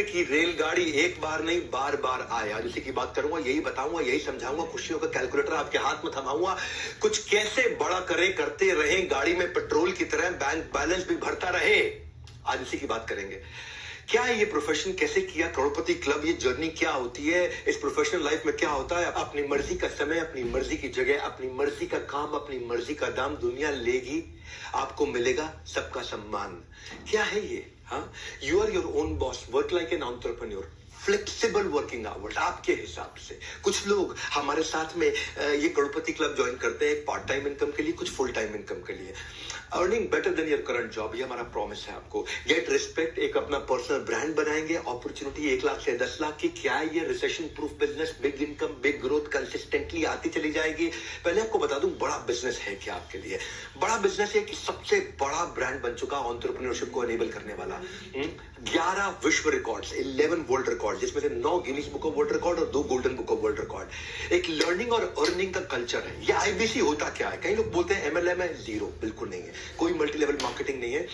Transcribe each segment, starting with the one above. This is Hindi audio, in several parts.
की रेलगाड़ी एक बार नहीं बार बार आए। आज उसी की बात करूंगा, यही बताऊंगा, यही समझाऊंगा, खुशियों का कैलकुलेटर आपके हाथ में थमाऊंगा। कुछ कैसे बड़ा करे, करते रहे, गाड़ी में पेट्रोल की तरह बैंक बैलेंस भी भरता रहे। आज उसी की बात करेंगे। क्या है ये प्रोफेशन, कैसे किया करोड़पति क्लब, ये जर्नी क्या होती है, इस प्रोफेशनल लाइफ में क्या होता है। अपनी मर्जी का समय, अपनी मर्जी की जगह, अपनी मर्जी का काम, अपनी मर्जी का दाम, दुनिया लेगी, आपको मिलेगा सबका सम्मान। क्या है ये? हाँ, you are your own boss, work like an entrepreneur, flexible working hours आपके हिसाब से। कुछ लोग हमारे साथ में ये करोड़पति क्लब ज्वाइन करते हैं पार्ट टाइम इनकम के लिए, कुछ फुल टाइम इनकम के लिए। Earning better than your current job, ये हमारा प्रॉमिस है आपको। गेट रिस्पेक्ट, एक अपना पर्सनल ब्रांड बनाएंगे, अपॉर्चुनिटी 1 लाख से 10 लाख की। क्या है ये? Recession proof business, big income, big growth, consistently आती चली जाएगी। पहले आपको बता दूं बड़ा बिजनेस है क्या आपके लिए। बड़ा बिजनेस है कि सबसे बड़ा ब्रांड बन चुका एंटरप्रेन्योरशिप को एनेबल करने वाला। 11 विश्व रिकॉर्ड्स, 11 वर्ल्ड रिकॉर्ड, जिसमें से 9 Guinness book of world record और 2 golden book of world record. एक लर्निंग और अर्निंग का कल्चर है। ये आईबीसी होता क्या है? कई लोग बोलते हैं एमएलएम है, जीरो, बिल्कुल नहीं है। कोई मल्टी लेवल मार्केटिंग नहीं है।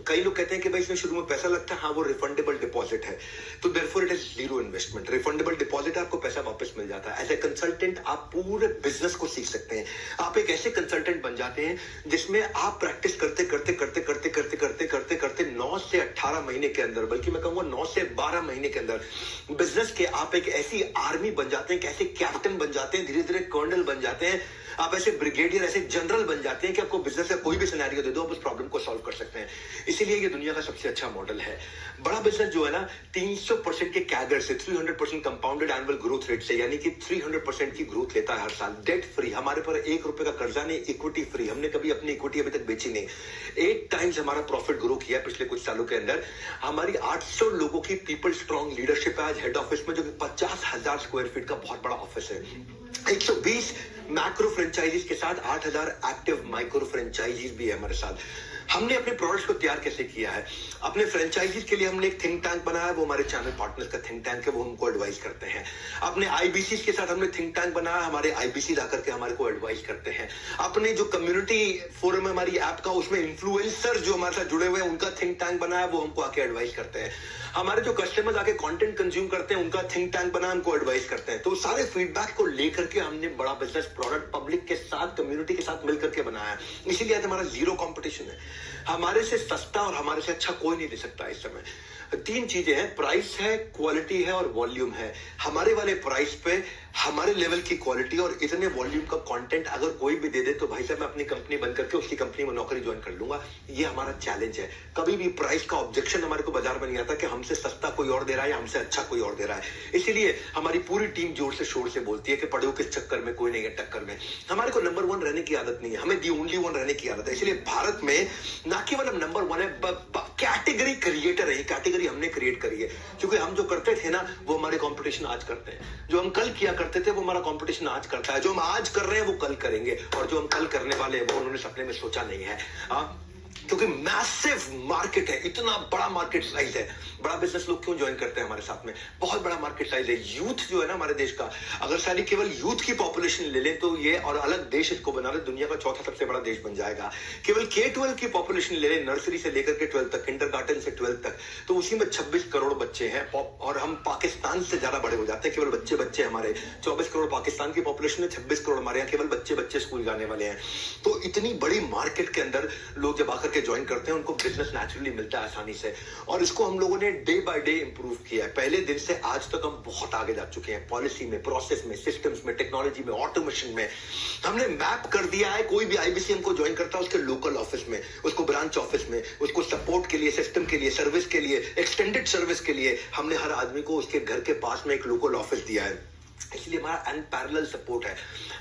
कई लोग कहते हैं कि भाई इसमें शुरू में पैसा लगता है, हाँ वो रिफंडेबल डिपॉजिट है, तो therefore it is zero investment. Refundable deposit है, आपको पैसा वापस मिल जाता है। एज ए कंसल्टेंट आप पूरे बिजनेस को सीख सकते हैं। आप एक ऐसे कंसल्टेंट बन जाते हैं जिसमें आप प्रैक्टिस करते करते करते करते करते करते करते करते 9 से 18 महीने के अंदर, बल्कि मैं कहूंगा 9 से 12 महीने के अंदर बिजनेस के आप एक ऐसी आर्मी बन जाते हैं, ऐसे कैप्टन बन जाते हैं, धीरे धीरे कर्नल बन जाते हैं, आप ऐसे ब्रिगेडियर, ऐसे जनरल बन जाते हैं कि आपको बिजनेस का कोई भी सिनेरियो दे दो, आप उस प्रॉब्लम को सॉल्व कर सकते हैं। इसीलिए ये दुनिया का सबसे अच्छा मॉडल है। बड़ा बिजनेस जो है ना, 300% के कैगर से, 300% कंपाउंडेड एनुअल ग्रोथ रेट से, यानी कि 300% की ग्रोथ लेता है हर साल। डेट फ्री, हमारे पर 1 रुपए का कर्जा नहीं, इक्विटी फ्री, हमने कभी अपनी इक्विटी अभी तक बेची नहीं। 8 टाइम्स हमारा प्रॉफिट ग्रो किया है पिछले कुछ सालों के अंदर। हमारी 800 लोगों की पीपल स्ट्रॉन्ग लीडरशिप है आज हेड ऑफिस में, जो कि 50,000 स्क्वायर फीट का बहुत बड़ा ऑफिस है। 120 मैक्रो फ्रेंचाइजीज के साथ 8,000 एक्टिव माइक्रो फ्रेंचाइजीज भी है हमारे साथ। हमने अपने प्रोडक्ट्स को तैयार कैसे किया है? अपने फ्रेंचाइजीज के लिए हमने एक थिंक टैंक बनाया, वो हमारे चैनल पार्टनर्स का थिंक टैंक है, वो हमको एडवाइस करते हैं। अपने आईबीसी के साथ हमने थिंक टैंक बनाया, हमारे आईबीसी ला करके हमारे को एडवाइस करते हैं। अपने जो कम्युनिटी फोरम है हमारी ऐप का, उसमें इन्फ्लुएंसर जो हमारे साथ जुड़े हुए हैं, उनका थिंक टैंक बनाया, वो हमको आके एडवाइस करते हैं। हमारे जो कस्टमर्स आके कंटेंट कंज्यूम करते हैं, उनका थिंक टैंक बना, हमको एडवाइस करते हैं। तो सारे फीडबैक को लेकर के हमने बड़ा बिजनेस प्रोडक्ट पब्लिक के साथ, कम्युनिटी के साथ मिलकर के बनाया। इसीलिए आज हमारा जीरो कंपटीशन है। हमारे से सस्ता और हमारे से अच्छा कोई नहीं दे सकता इस समय। 3 चीजें हैं, प्राइस है, क्वालिटी है और वॉल्यूम है। हमारे वाले प्राइस पे हमारे लेवल की क्वालिटी और इतने वॉल्यूम का कंटेंट अगर कोई भी दे दे तो भाई साहब मैं अपनी कंपनी बंद करके उसकी कंपनी में नौकरी ज्वाइन कर लूंगा। ये हमारा चैलेंज है। कभी भी प्राइस का ऑब्जेक्शन हमारे को बाजार में नहीं आता कि हमसे सस्ता कोई और दे रहा है या हमसे अच्छा कोई और दे रहा है। इसीलिए हमारी पूरी टीम जोर से शोर से बोलती है कि पढ़ो किस चक्कर में, कोई नहीं है टक्कर में। हमारे को नंबर 1 रहने की आदत नहीं है, हमें दी ओनली 1 रहने की आदत है। इसलिए भारत में ना केवल हम नंबर 1 है, कैटेगरी क्रिएटर है। ये कैटेगरी हमने क्रिएट करी है, क्योंकि हम जो करते थे ना वो हमारे कंपटीशन आज करते हैं। जो हम कल किया करते थे वो हमारा कंपटीशन आज करता है। जो हम आज कर रहे हैं वो कल करेंगे, और जो हम कल करने वाले हैं वो उन्होंने सपने में सोचा नहीं है। क्योंकि मैसिव मार्केट है, इतना बड़ा मार्केट साइज है। बड़ा बिजनेस लोग क्यों ज्वाइन करते हैं हमारे साथ में? बहुत बड़ा मार्केट साइज है। यूथ जो है ना हमारे देश का, अगर सारी केवल यूथ की पॉपुलेशन ले लें तो ये, और अलग देश इसको बना ले, दुनिया का 4था सबसे बड़ा देश बन जाएगा। केवल K-12 की पॉपुलेशन ले लें, नर्सरी से लेकर के 12 तक, किंडरगार्टन से 12 तक, तो उसी में 26 करोड़ बच्चे हैं। और हम पाकिस्तान से ज्यादा बड़े हो जाते हैं। केवल बच्चे हमारे 24 करोड़ पाकिस्तान की पॉपुलेशन है, 26 करोड़ हमारे यहाँ केवल बच्चे स्कूल जाने वाले हैं। तो इतनी बड़ी मार्केट के अंदर लोग जब आकर के ज्वाइन करते हैं उनको बिजनेस नेचुरली मिलता है आसानी से। और इसको हम लोगों ने डे बाय डे इंप्रूव किया है। पहले दिन से आज तक हम बहुत आगे जा चुके हैं, पॉलिसी में, प्रोसेस में, सिस्टम्स में, टेक्नोलॉजी में, ऑटोमेशन में। हमने मैप कर दिया है, कोई भी आईबीसी हमको ज्वाइन करता है उसके लोकल ऑफिस में, उसको ब्रांच ऑफिस में, उसको सपोर्ट के लिए, सिस्टम के लिए, सर्विस के लिए, एक्सटेंडेड सर्विस के लिए हमने हर आदमी को उसके घर के पास में एक लोकल ऑफिस दिया है। इसलिए हमारा अनपैरेलल सपोर्ट है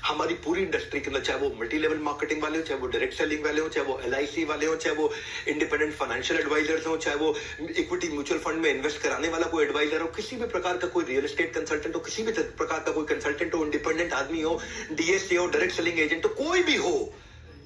हमारी पूरी इंडस्ट्री के अंदर, चाहे वो मल्टी लेवल मार्केटिंग वाले हो, चाहे वो डायरेक्ट सेलिंग वाले हो, चाहे वो LIC वाले हो, चाहे वो इंडिपेंडेंट फाइनेंशियल एडवाइजर्स हो, चाहे वो इक्विटी म्यूचुअल फंड में इन्वेस्ट कराने वाला कोई एडवाइजर हो, किसी भी प्रकार का कोई रियल एस्टेट कंसल्टेंट हो, किसी भी प्रकार का कोई कंसल्टेंट हो, इंडिपेंडेंट आदमी हो, DSA हो, डायरेक्ट सेलिंग एजेंट हो, कोई भी हो,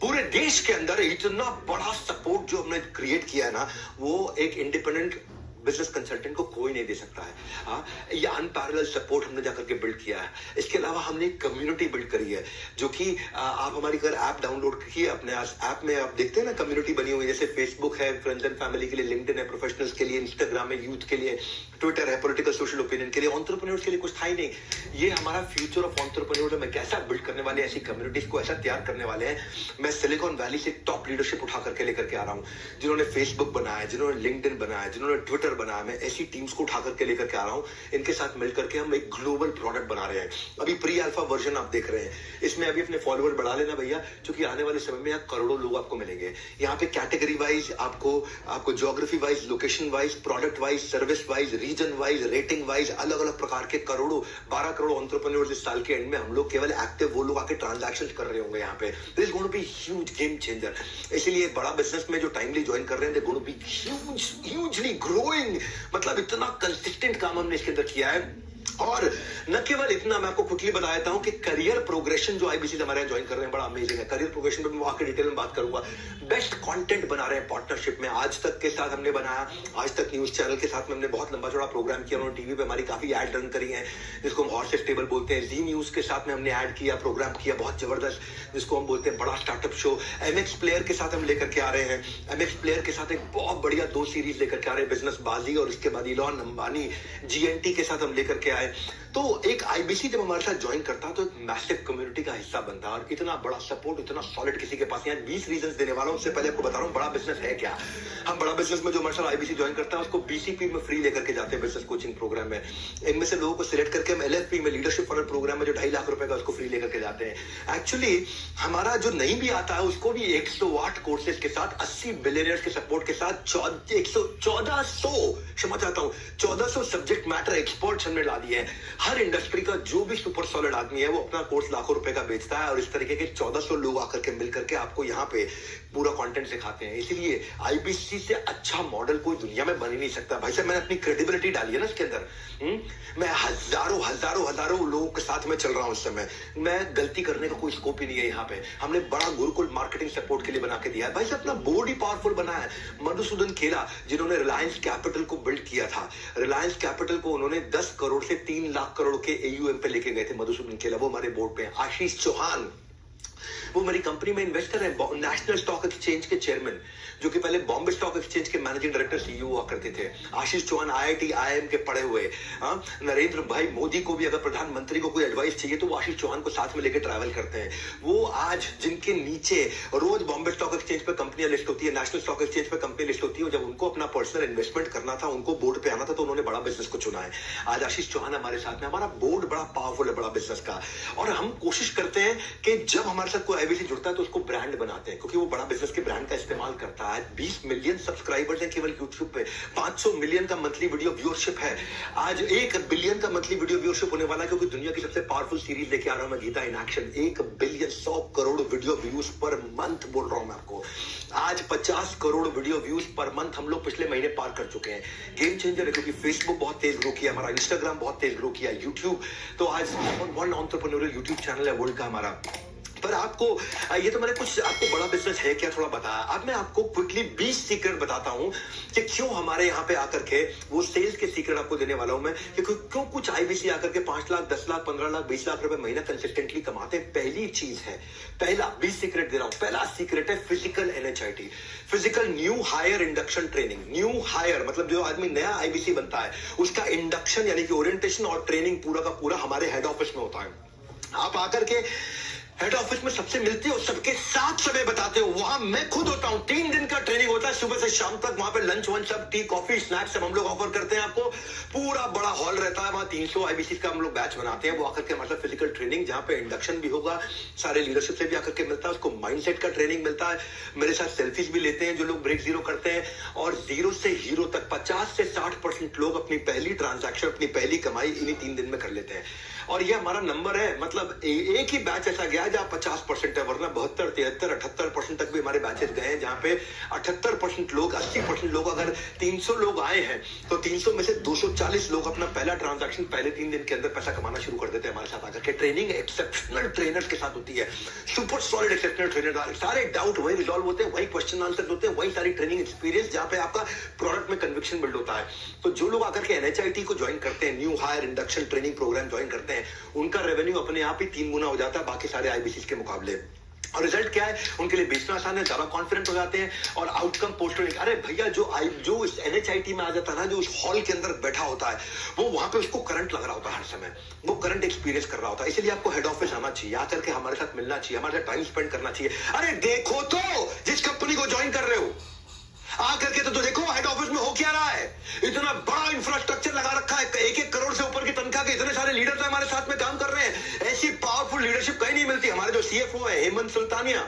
पूरे देश के अंदर इतना बड़ा सपोर्ट जो हमने क्रिएट किया है ना, वो एक इंडिपेंडेंट बिजनेस कंसल्टेंट को कोई नहीं दे सकता है। ये अनपैरेलल सपोर्ट हमने जाकर के बिल्ड किया है। इसके अलावा हमने एक कम्युनिटी बिल्ड करी है, जो कि आप हमारी अगर ऐप डाउनलोड किए, अपने ऐप में आप देखते हैं ना कम्युनिटी बनी हुई है, जैसे फेसबुक है फ्रेंड्स एंड फैमिली के लिए, लिंक्डइन है प्रोफेशनल्स के लिए, इंस्टाग्राम है यूथ के लिए, ट्विटर है पॉलिटिकल सोशल ओपिनियन के लिए, एंटरप्रेन्योर्स के लिए कुछ था ही नहीं। ये हमारा फ्यूचर ऑफ एंटरप्रेन्योर्स है। मैं कैसा बिल्ड करने वाले ऐसी कम्युनिटीज को ऐसा तैयार करने वाले हैं। मैं सिलिकॉन वैली से टॉप लीडरशिप उठा करके लेकर के आ रहा हूँ, जिन्होंने फेसबुक बनाया, जिन्होंने लिंक्डइन बनाया, जिन्होंने ट्विटर बनाया। मैं ऐसी टीम्स को उठा करके लेकर के आ रहा हूँ। इनके साथ मिलकर के हम एक ग्लोबल प्रोडक्ट बना रहे हैं। अभी प्री अल्फा वर्जन आप देख रहे हैं, इसमें अभी अपने फॉलोअर बढ़ा लेना भैया, क्योंकि आने वाले समय में यहाँ करोड़ों लोग आपको मिलेंगे। यहाँ पे कैटेगरी वाइज आपको geography wise, location wise, product wise, service wise, region wise, rating wise अलग अलग प्रकार के करोड़ों 12 करोड़ एंटरप्रेन्योर्स इस साल के एंड में हम लोग केवल एक्टिव वो लोग आके ट्रांजैक्शन कर रहे होंगे यहाँ पे। This is going to be huge game changer. इसीलिए बड़ा बिजनेस में जो टाइमली ज्वाइन कर रहे हैं, they going to be hugely growing. मतलब इतना कंसिस्टेंट काम हमने इसके अंदर किया है। और न केवल इतना, मैं आपको क्विकली बता देता हूं कि करियर प्रोग्रेशन जो आईबीसी हमारे यहाँ ज्वाइन कर रहे हैं बड़ा अमेजिंग है। करियर प्रोग्रेशन पे मैं आके डिटेल में बात करूंगा। बेस्ट कंटेंट बना रहे हैं पार्टनरशिप में। आज तक के साथ हमने बनाया, आज तक न्यूज चैनल के साथ में हमने बहुत लंबा चौड़ा प्रोग्राम किया। उन्होंने टीवी पे हमारी काफी एड रन करी है, जिसको हम हॉर्सेस टेबल बोलते हैं। जी न्यूज के साथ में हमने ऐड किया, प्रोग्राम किया बहुत जबरदस्त, जिसको हम बोलते हैं बड़ा स्टार्टअप शो। एमएक्स प्लेयर के साथ हम लेकर के आ रहे हैं। एमएक्स प्लेयर के साथ एक बहुत बढ़िया 2 सीरीज लेकर के आ रहे हैं, बिजनेस बाजी और इसके बाद इलॉन अंबानी जीएनटी के साथ हम लेकर के आए। तो एक आईबीसी जब हमारे साथ ज्वाइन करता है तो एक मैसिव कम्युनिटी का हिस्सा बनता है। और इतना बड़ा सपोर्ट, इतना सॉलिड किसी के पास यहाँ 20 रीजंस देने वाला हूं। उससे पहले आपको बता रहा हूं बड़ा बिजनेस है क्या। हम बड़ा बिजनेस में जो हमारे साथ आईबीसी ज्वाइन करता है उसको बीसीपी में फ्री लेकर के जाते हैं, बिजनेस कोचिंग प्रोग्राम में। इनमें से लोगों को सिलेक्ट करके हम एलएफपी में लीडरशिप फनल प्रोग्राम में जो 2.5 लाख रुपए का उसको फ्री लेकर के जाते हैं। एक्चुअली हमारा जो नहीं भी आता है उसको भी 108 कोर्सेज के साथ, 80 बिलियनर्स के सपोर्ट के साथ 1400 सब्जेक्ट मैटर एक्सपर्ट्स हमने ला दिए हैं। हर इंडस्ट्री का जो भी सुपर सॉलिड आदमी है वो अपना कोर्स लाखों रुपए का बेचता है, और इस तरीके के 1400 लोग आकर के मिलकर के आपको यहाँ पे पूरा कंटेंट सिखाते हैं। इसलिए आईबीसी से अच्छा मॉडल कोई दुनिया में बन ही नहीं सकता। भाई साहब, मैंने अपनी क्रेडिबिलिटी डाली है ना इसके अंदर। मैं हजारों लोगों के साथ में चल रहा हूं इस समय। मैं गलती करने का कोई स्कोप ही नहीं है यहाँ पे। हमने बड़ा गुरुकुल मार्केटिंग सपोर्ट के लिए बना के दिया है। भाई साहब, अपना बोर्ड ही पावरफुल बना है। मधुसूदन खेला, जिन्होंने रिलायंस कैपिटल को बिल्ड किया था, रिलायंस कैपिटल को उन्होंने 10 करोड़ से 3 लाख करोड़ के एयूएम पे लेके गए थे। मधुसूदन खेला वो हमारे बोर्ड पे हैं। आशीष चौहान, वो मेरी कंपनी में इन्वेस्टर है। नेशनल स्टॉक एक्सचेंज के चेयरमैन, जो कि पहले बॉम्बे स्टॉक एक्सचेंज के मैनेजिंग डायरेक्टर सीईओ हुआ करते थे। आशीष चौहान आईआईटी आईआईएम के पढ़े हुए। नरेंद्र भाई मोदी को भी अगर प्रधानमंत्री को कोई एडवाइस चाहिए तो वो आशीष चौहान को साथ में लेकर ट्रैवल करते हैं। वो आज जिनके नीचे रोज बॉम्बे स्टॉक एक्सचेंज पे कंपनियां लिस्ट होती है, नेशनल स्टॉक एक्सचेंज पे कंपनी लिस्ट होती है, जब उनको अपना पर्सनल इन्वेस्टमेंट करना था, उनको बोर्ड पे आना था, तो उन्होंने बड़ा बिजनेस को चुना है। आज आशीष चौहान हमारे साथ में। हमारा बोर्ड बड़ा पावरफुल है बड़ा बिजनेस का। और हम कोशिश करते हैं कि जब हमारे साथ कोई आईबीसी जुड़ता है तो उसको ब्रांड बनाते हैं, क्योंकि वो बड़ा बिजनेस के ब्रांड का इस्तेमाल करता है। 20 मिलियन सब्सक्राइबर्स हैं केवल यूट्यूब पे, 500 मिलियन का मंथली वीडियो व्यूअरशिप है। आज 1 बिलियन का मंथली वीडियो व्यूअरशिप होने वाला है, क्योंकि दुनिया की सबसे पावरफुल सीरीज लेके आ रहा हूं मैं, Geeta in action. 1 billion 100 crore video views per month बोल रहा हूं मैं आपको। आज 50 crore video views per month हम लोग पिछले महीने पार कर चुके हैं। गेम चेंजर है, क्योंकि फेसबुक बहुत तेज ग्रो किया, हमारा इंस्टाग्राम बहुत तेज ग्रो किया, यूट्यूब तो आज वन एंटरप्रेन्योरियल यूट्यूब चैनल है वर्ल्ड का हमारा। पर आपको ये तो मैंने कुछ आपको बड़ा बिजनेस है क्या थोड़ा बताया। अब मैं आपको क्विकली 20 सीक्रेट बताता हूं कि क्यों हमारे यहाँ पे आकर के वो सेल्स के सीक्रेट आपको देने वाला हूं मैं, कि क्यों कुछ आईबीसी आकर के 5 लाख 10 लाख 15 लाख 20 लाख रुपए महीना कंसिस्टेंटली कमाते हैं। पहली चीज है, पहला 20 सीक्रेट दे रहा हूं। पहला सीक्रेट है physical NHIT, physical new hire induction training. New hire मतलब जो आदमी नया आईबीसी बनता है उसका इंडक्शन यानी कि ओरिएंटेशन और ट्रेनिंग पूरा का पूरा हमारे हेड ऑफिस में होता है। आप आकर के हेड ऑफिस में सबसे मिलते हो, सबके साथ समय बताते हो। वहां मैं खुद होता हूं, 3 दिन का ट्रेनिंग होता है सुबह से शाम तक। वहां पे लंच वंच सब, टी कॉफी स्नैक्स सब हम लोग ऑफर करते हैं आपको। पूरा बड़ा हॉल रहता है, वहां 300 आईबीसी का हम लोग बैच बनाते हैं। वो आकर के हमारे साथ फिजिकल ट्रेनिंग, जहां पे इंडक्शन भी होगा, सारे लीडरशिप से भी आकर के मिलता है, उसको माइंडसेट का ट्रेनिंग मिलता है। मेरे साथ सेल्फीज भी लेते हैं जो लोग ब्रेक जीरो करते हैं। और 0 से हीरो तक 50 से 60% लोग अपनी पहली ट्रांजैक्शन, अपनी पहली कमाई इन्हीं 3 दिन में कर लेते हैं। और ये हमारा नंबर है, मतलब एक ही बैच ऐसा गया जहां 50% है, वरना 72, 73, 78% तक भी हमारे बैचेस गए हैं, जहां पे 78% लोग, 80% लोग, अगर 300 लोग आए हैं तो 300 में से 240 लोग अपना पहला ट्रांजैक्शन पहले 3 दिन के अंदर पैसा कमाना शुरू कर देते हैं हमारे साथ आकर के। ट्रेनिंग एक्सेप्शनल ट्रेनर्स के साथ होती है, सुपर सॉलिड एक्सेप्शनल ट्रेनर। सारे डाउट वही रिजॉल्व होते हैं, वही क्वेश्चन आंसर होते हैं, वही सारी ट्रेनिंग एक्सपीरियंस, जहां पे आपका प्रोडक्ट में कन्विक्शन बिल्ड होता है। तो जो लोग आकर के एनएचआईटी को ज्वाइन करते हैं, new hire induction training program join करते हैं, उनका रेवेन्यू अपने आप ही 3 गुना हो जाता है बाकी सारे आईबीसी के मुकाबले। और रिजल्ट क्या है, उनके लिए बेचना आसान है, ज्यादा कॉन्फिडेंट हो जाते हैं और आउटकम पोस्टर। अरे भैया जो इस NHIT में आ जाता है ना, जो उस हॉल के अंदर बैठा होता है, वो वहां पे उसको करंट लग रहा होता है हर समय, वो करंट एक्सपीरियंस कर रहा होता है। इसलिए आपको हेड ऑफिस आना चाहिए, आकर के हमारे साथ मिलना चाहिए, हमारे साथ टाइम स्पेंड करना चाहिए। अरे देखो तो जिस कंपनी को ज्वाइन कर रहे हो, आकर के तो देखो हेड ऑफिस में हो क्या रहा है। इतना बड़ा इंफ्रास्ट्रक्चर लगा रखा है, 1-1 करोड़ से ऊपर की तनख्वाह के इतने सारे लीडर्स हमारे साथ में काम कर रहे हैं। ऐसी पावरफुल लीडरशिप कहीं नहीं मिलती। हमारे जो CFO है हेमंत सुल्तानिया,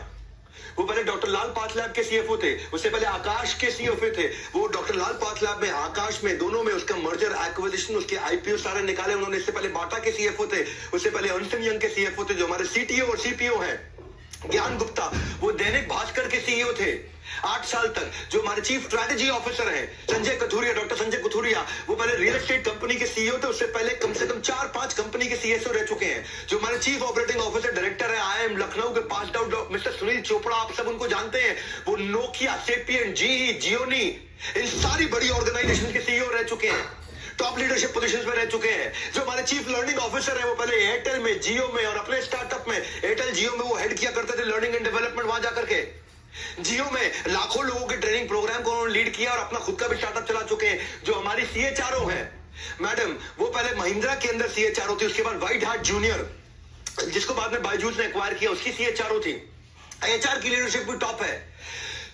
वो पहले डॉक्टर लाल पाथलैब के CFO थे, उससे पहले आकाश के CFO थे। वो डॉक्टर लाल पाथलैब में, आकाश में, दोनों में उसका मर्जर एक्विजिशन, उसके IPO सारे निकाले उन्होंने। इससे पहले बाटा के CFO थे, उससे पहले अर्नस्ट एंड यंग के CFO थे। जो हमारे CTO और CPO हैं ज्ञान गुप्ता, वो दैनिक भास्कर के CEO थे 8 साल तक। जो हमारे चीफ स्ट्रैटेजी ऑफिसर हैं संजय कथुरिया, डॉक्टर संजय कथुरिया, वो पहले रियल एस्टेट कंपनी के CEO थे, उससे पहले कम से कम 4-5 कंपनी के CSO रह चुके हैं। जो हमारे चीफ ऑपरेटिंग ऑफिसर डायरेक्टर है IIM लखनऊ के pass out mister Sunil Chopra, आप सब उनको जानते हैं। वो नोकिया, सेपियन, GE, जियोनी, इन सारी बड़ी ऑर्गेनाइजेशन के CEO रह चुके हैं, टॉप लीडरशिप पोजीशंस में रह चुके हैं। जो हमारे चीफ लर्निंग ऑफिसर है, वो पहले एयरटेल में, जियो में और अपने स्टार्टअप में, एयरटेल जियो में वो हेड किया करते थे लर्निंग एंड डेवलपमेंट। वहां जाकर के जियो में लाखों लोगों के ट्रेनिंग प्रोग्राम को उन्होंने लीड किया और अपना खुद का भी स्टार्टअप चला चुके हैं। जो हमारी CHRO है मैडम, वो पहले महिंद्रा के अंदर CHRO थी, उसके बाद व्हाइट हार्ट जूनियर, जिसको बाद में बायजूस ने एक्वायर किया, उसकी CHRO थी। HR की लीडरशिप भी टॉप है।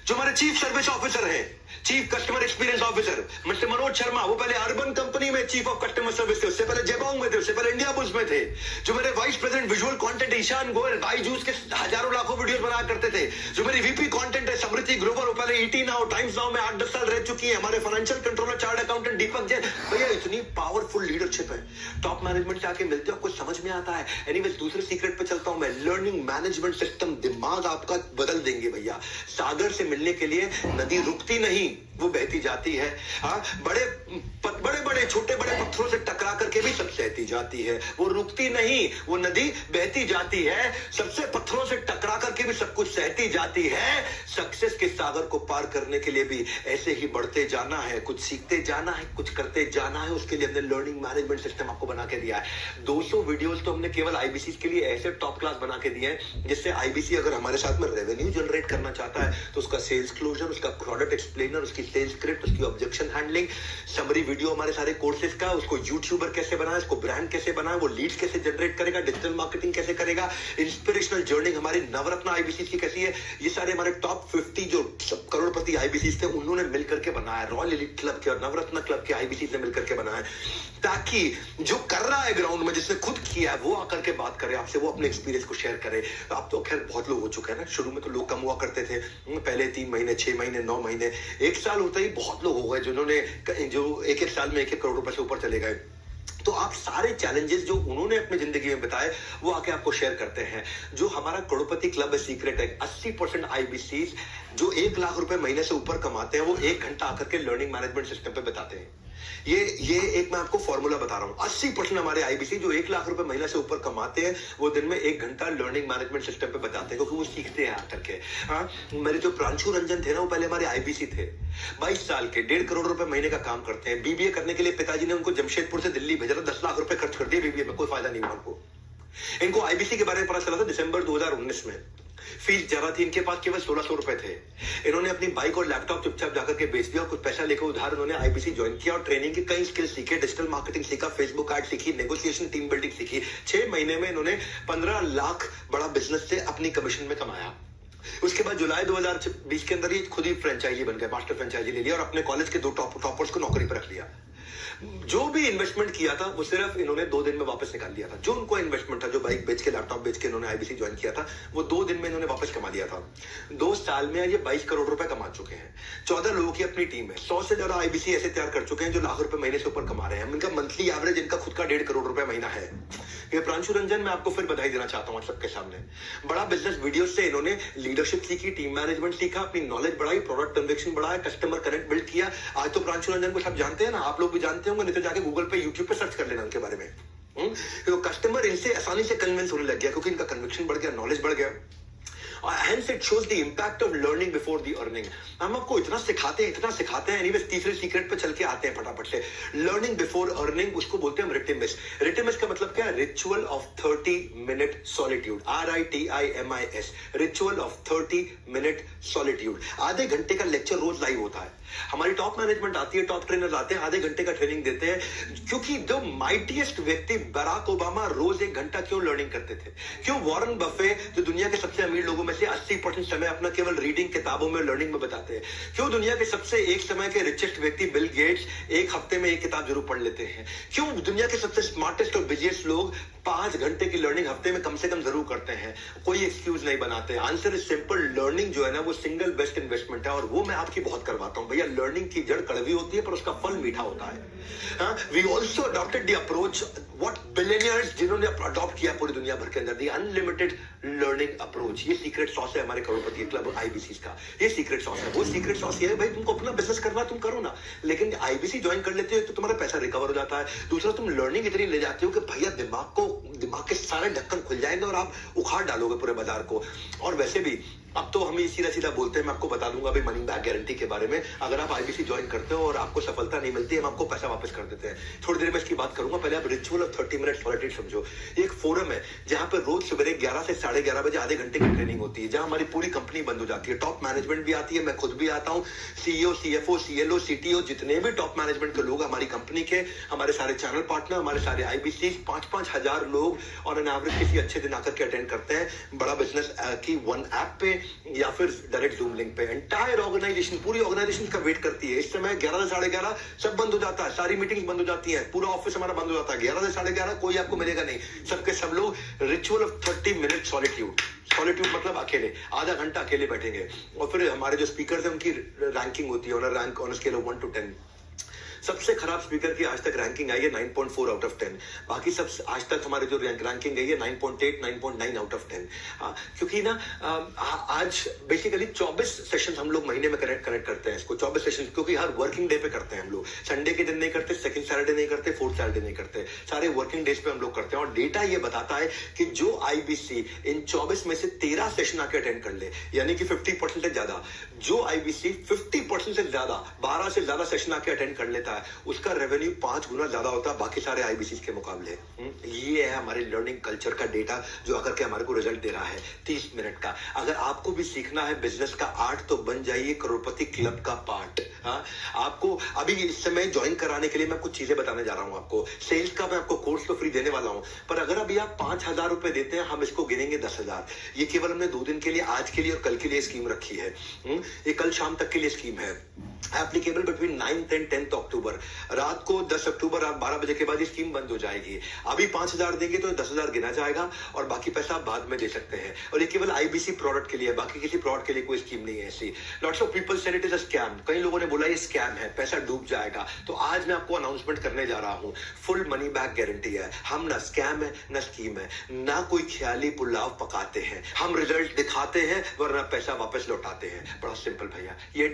जो हमारे चीफ सर्विस ऑफिसर है, chief customer experience officer mister Manoj Sharma, वो पहले अर्बन कंपनी में चीफ ऑफ कस्टमर सर्विस थे, उससे पहले जेबोंग में थे, उससे पहले इंडिया बुल्स में थे। जो मेरे vice president visual content Ishan Goyal, Byju's के हजारों लाखों वीडियोस बनाया करते थे। जो मेरी VP कंटेंट है समृति ग्रोवर, वो पहले ET नाउ, टाइम्स नाउ में 8-10 साल रह चुकी है। हमारे फाइनेंशियल कंट्रोलर चार्ट अकाउंटेंट दीपक जैन। भैया इतनी पावरफुल लीडरशिप है, टॉप मैनेजमेंट से आके मिलते हो आपको समझ में आता है। एनीवेज दूसरे सीक्रेट पे चलता हूं मैं। लर्निंग मैनेजमेंट सिस्टम दिमाग आपका बदल देंगे भैया। सागर से मिलने के लिए नदी रुकती नहीं, वो बहती जाती है। हाँ, बड़े छोटे बड़े पत्थरों से टकरा करके भी सब सहती जाती है, वो रुकती नहीं, वो नदी बहती जाती है। सबसे पत्थरों से टकरा करके भी सब कुछ सहती जाती है। सक्सेस के सागर को पार करने के लिए भी ऐसे ही बढ़ते जाना है, कुछ सीखते जाना है, कुछ करते जाना है। उसके लिए हमने लर्निंग मैनेजमेंट सिस्टम आपको बना के दिया है। 200 वीडियोस तो हमने केवल IBC के लिए ऐसे टॉप क्लास बना के दिए हैं, जिससे IBC अगर हमारे साथ में रेवेन्यू जनरेट करना चाहता है तो उसका सेल्स क्लोजर, उसका प्रोडक्ट एक्सप्लेनर, उसकी सेल्स स्क्रिप्ट, उसकी ऑब्जेक्शन हैंडलिंग, समरी वीडियो हमारे सारे कोर्सेज का, उसको यूट्यूबर कैसे बनाए, उसको ब्रांड कैसे बनाए, वो लीड्स कैसे जनरेट करेगा, डिजिटल मार्केटिंग कैसे करेगा, इंस्पिरेशनल जर्नी हमारी नवरत्न IBC की कैसी है, ये सारे हमारे टॉप 50 जो करोड़पति IBC थे उन्होंने मिलकर के बनाया। रॉयल एलिट क्लब के और नवरत्न क्लब के IBC ने मिलकर के बनाया, ताकि जो कर रहा है ग्राउंड में, जिसने खुद किया है, वो आकर के बात करे आपसे, वो अपने एक्सपीरियंस को शेयर करे। अब तो खैर बहुत लोग हो चुके हैं ना, शुरू में तो लोग कम हुआ करते थे, पहले 3 महीने, 6 महीने, 9 महीने, 1 साल होता ही बहुत लोग हो गए जिन्होंने जो 1-1 साल में 1-1 करोड़ रुपए से ऊपर चले गए। तो आप सारे चैलेंजेस जो उन्होंने अपनी जिंदगी में बताए वो आके आपको शेयर करते हैं। जो हमारा करोड़पति क्लब है सीक्रेट है, 80% IBCs जो 1 लाख रुपए महीने से ऊपर कमाते हैं, वो 1 घंटा आकर के लर्निंग मैनेजमेंट सिस्टम पे बताते हैं। ये एक मैं आपको फॉर्मूला बता रहा हूं। 80% हमारे IBC जो 1 लाख रुपए महीना से ऊपर कमाते हैं, वो दिन में 1 घंटा लर्निंग मैनेजमेंट सिस्टम पे बताते हैं, क्योंकि वो सीखते हैं आकर के। हाँ, मेरे जो प्रांशु रंजन थे ना, वो पहले हमारे IBC थे, 22 साल के, 1.5 करोड़ रुपए महीने का काम करते हैं। BBA करने के लिए पिताजी ने उनको जमशेदपुर से दिल्ली भेजा था, 10 लाख रुपए खर्च कर दिए BBA में, कोई फायदा नहीं हुआ उनको। इनको IBC के बारे में पता चला था दिसंबर 2019 में। फीस ज्यादा थी इनके पास, केवल 1600 रुपए थे। इन्होंने अपनी बाइक और लैपटॉप चुपचाप जाकर के बेच दिया और कुछ पैसा लेकर उधार उन्होंने IBC ज्वाइन किया और ट्रेनिंग की कई स्किल सीखे, डिजिटल मार्केटिंग सीखा, फेसबुक एड सीखी, नेगोशिएशन, टीम बिल्डिंग सीखी। 6 महीने में इन्होंने 15 लाख बड़ा बिजनेस से अपनी कमीशन में कमाया। उसके बाद जुलाई 2020 के अंदर ही खुद ही फ्रेंचाइजी बन गए, मास्टर फ्रेंचाइजी ले लिया और अपने कॉलेज के 2 टॉपर्स को नौकरी पर रख लिया। जो भी इन्वेस्टमेंट किया था वो सिर्फ इन्होंने 2 दिन में वापस निकाल लिया था। जो उनको इन्वेस्टमेंट था, जो बाइक बेच के, लैपटॉप बेच के इन्होंने IBC ज्वाइन किया था, वो 2 दिन में इन्होंने वापस कमा लिया था। 2 साल में ये 22 करोड़ रुपए कमा चुके हैं। 14 लोगों की अपनी टीम है। 100 से ज्यादा IBC ऐसे तैयार कर चुके हैं जो लाख रुपए महीने से ऊपर कमा रहे हैं। इनका मंथली एवरेज, इनका खुद का 1.5 करोड़ रुपए महीना है। ये प्रांशु रंजन, मैं आपको फिर बधाई देना चाहता हूँ सबके सामने। बड़ा बिजनेस वीडियो से इन्होंने लीडरशिप सीखी, टीम मैनेजमेंट सीखा, अपनी नॉलेज बढ़ाई, प्रोडक्ट कन्विक्शन बढ़ाया, कस्टमर कनेक्ट बिल्ड किया। आज तो प्रांशु रंजन को सब जानते हैं ना, आप लोग भी जानते होंगे, नहीं तो जाके गूगल पे, यूट्यूब पे सर्च कर लेना उनके बारे में। तो कस्टमर इनसे आसानी से कन्विंस होने लग गया, क्योंकि इनका कन्विक्शन बढ़ गया, नॉलेज बढ़ गया। Hence it shows the impact of learning before the earning. हम आपको इतना सिखाते हैं एनीवेज तीसरे सीक्रेट पे चल के आते हैं फटाफट से. लर्निंग बिफोर अर्निंग, उसको बोलते हैं हम रिटिमिस. रिटिमिस का मतलब क्या है? Ritual of 30-minute solitude. RITIMIS, ritual of 30-minute solitude. आधे घंटे का लेक्चर रोज लाइव होता है. हमारी टॉप मैनेजमेंट आती है, टॉप ट्रेनर्स आते हैं, आधे घंटे का ट्रेनिंग देते हैं. क्योंकि जो माइटीएस्ट व्यक्ति बराक ओबामा रोज 1 घंटा क्यों लर्निंग करते थे? क्यों वॉरेन बफे जो दुनिया के सबसे अमीर लोगों में से 80% समय अपना केवल रीडिंग, किताबों में, लर्निंग में बताते हैं? क्यों दुनिया के सबसे एक समय के रिचेस्ट व्यक्ति बिल गेट्स 1 हफ्ते में 1 किताब जरूर पढ़ लेते हैं? क्यों दुनिया के सबसे स्मार्टेस्ट और बिजिएस्ट लोग 5 घंटे की लर्निंग हफ्ते में कम से कम जरूर करते हैं? कोई एक्सक्यूज नहीं बनाते. Answer is simple. लर्निंग जो है ना, वो सिंगल बेस्ट इन्वेस्टमेंट है, और वो मैं आपकी बहुत करवाता हूं भैया. लर्निंग की जड़ कड़वी होती है पर उसका फल मीठा होता है. We also adopted the approach what billionaires जिन्होंने अडॉप्ट किया पूरी दुनिया भर के अंदर, द अनलिमिटेड लर्निंग अप्रोच. ये सीक्रेट सॉस है हमारे करोड़पति क्लब आईबीसी का. ये सीक्रेट सॉस है. वो सीक्रेट सॉस ये है भाई, तुमको अपना बिजनेस करना तुम करो ना, लेकिन आईबीसी ज्वाइन कर लेते हो तो तुम्हारा पैसा रिकवर हो जाता है. दूसरा, तुम लर्निंग इतनी ले जाते हो कि भैया दिमाग के सारे ढक्कन खुल जाएंगे और आप उखाड़ डालोगे पूरे बाजार को. और वैसे भी अब तो हम सीधा सीधा बोलते हैं. मैं आपको बता दूंगा भाई मनी बैक गारंटी के बारे में. अगर आप आईबीसी ज्वाइन करते हो और आपको सफलता नहीं मिलती, हम आपको पैसा वापस कर देते हैं. थोड़ी देर में इसकी बात करूंगा. पहले आप रिचुअल ऑफ 30-minute सॉलिट्यूड समझो. एक फोरम है जहां पर रोज सवेरे 11 से 11:30 बजे आधे घंटे की ट्रेनिंग होती है, जहां हमारी पूरी कंपनी बंद हो जाती है. टॉप मैनेजमेंट भी आती है, मैं खुद भी आता हूं. सीईओ, सीएफओ, सीएलओ, सीटीओ, जितने भी टॉप मैनेजमेंट के लोग हमारी कंपनी के, हमारे सारे चैनल पार्टनर, हमारे सारे आईबीसी, 5-5 हजार लोग और एन एवरेज किसी अच्छे दिन आकर के अटेंड करते हैं. बड़ा बिजनेस की वन ऐप पे या फिर डायरेक्ट जूम लिंक पे. एंटायर ऑर्गेनाइजेशन, पूरी ऑर्गेनाइजेशन का वेट करती है. इस समय 11 से 11:30 सब बंद हो जाता है, सारी मीटिंग्स बंद हो जाती हैं, पूरा ऑफिस हमारा बंद हो जाता है. 11 से 11:30 कोई आपको मिलेगा नहीं. सबके सब लोग ritual of 30-minute solitude. Solitude मतलब अकेले, आधा घंटा अकेले बैठेंगे. और फिर हमारे जो स्पीकर है उनकी रैंकिंग होती है, rank on scale of 1 to 10. सबसे खराब स्पीकर की आज तक रैंकिंग आई है 9.4 आउट ऑफ 10. बाकी सब आज तक हमारे जो रैंकिंग गई है 9.8, 9.9 आउट ऑफ 10. क्योंकि ना आज बेसिकली 24 सेशन हम लोग महीने में कनेक्ट करते हैं इसको. 24 सेशन, क्योंकि हर वर्किंग डे पे करते हैं हम लोग. संडे के दिन नहीं करते, सेकंड सैटरडे नहीं करते, फोर्थ सैटरडे नहीं करते, सारे वर्किंग डेज पे हम लोग करते हैं. और डेटा ये बताता है कि जो आईबीसी इन 24 में से 13 सेशन आके अटेंड कर ले, यानी कि 50% से ज्यादा, जो आईबीसी 50% से ज्यादा 12 से ज्यादा सेशन आके अटेंड कर लेता है, उसका रेवेन्यू 5 गुना ज्यादा होता है बाकी सारे आईबीसी के मुकाबले. ये है हमारे लर्निंग कल्चर का डेटा जो आकर के हमारे को रिजल्ट दे रहा है 30 मिनट का. अगर आपको भी सीखना है बिजनेस का आर्ट तो बन जाइए करोड़पति क्लब का पार्ट. आपको अभी इस समय ज्वाइन कराने के लिए मैं कुछ चीजें बताने जा रहा हूं. आपको सेल्स का मैं आपको कोर्स तो फ्री देने वाला हूं, पर अगर अभी आप 5,000 रुपए देते हैं, हम इसको गिनेंगे 10,000. ये केवल हमने 2 दिन के लिए, आज के लिए और कल के लिए स्कीम रखी है. ये कल शाम तक के लिए स्कीम है. Applicable between 9th and 10th अक्टूबर. रात को 10 अक्टूबर रात 12 बजे के बाद ये स्कीम बंद हो जाएगी. अभी 5,000 देंगे तो 10,000 गिना जाएगा और बाकी पैसा आप बाद में दे सकते हैं. और ये केवल आईबीसी प्रोडक्ट के लिए है, बाकी किसी प्रोडक्ट के लिए कोई स्कीम नहीं है ऐसी. Lots of people said it is a scam. कई लोगों ने बोला ये स्कैम है, पैसा डूब जाएगा. तो आज मैं आपको अनाउंसमेंट करने जा रहा हूं. फुल मनी बैक गारंटी है. हम ना स्कैम है ना स्कीम है, ना कोई ख्याली पुलाव पकाते हैं. हम रिजल्ट दिखाते हैं वरना पैसा वापस लौटाते हैं. बड़ा सिंपल भैया. ये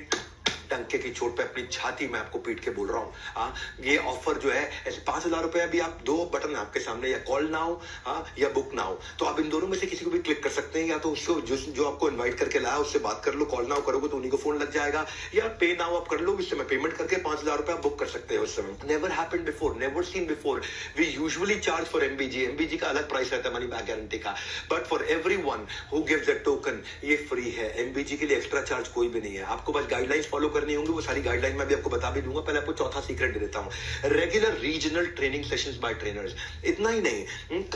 टंके की चोट पे अपनी छाती में आपको पीट के बोल रहा हूं. ये ऑफर जो है ऐसे 5,000 रुपए. अभी आप 2 बटन है आपके सामने, या कॉल नाउ या बुक नाउ. तो आप इन दोनों में से किसी को भी क्लिक कर सकते हैं, या तो उसको जो आपको इनवाइट करके लाया उससे बात कर लो. कॉल नाउ करोगे तो उन्हीं को फोन लग जाएगा, या पे नाउ आप कर लो. इस समय पेमेंट करके 5,000 रुपए आप बुक कर सकते हैं. उस समय never happened before, never seen before. We usually charge for MBG का अलग प्राइस रहता है मनी बैक गारंटी का, but for everyone who gives a token ये फ्री है. एमबीजी के लिए एक्स्ट्रा चार्ज कोई भी नहीं है. आपको बस गाइडलाइंस फॉलो करनी होंगी, वो सारी गाइडलाइन मैं भी आपको बता भी दूंगा. पहले आपको चौथा सीक्रेट दे देता हूं. Regular regional training sessions bye trainers. इतना ही नहीं,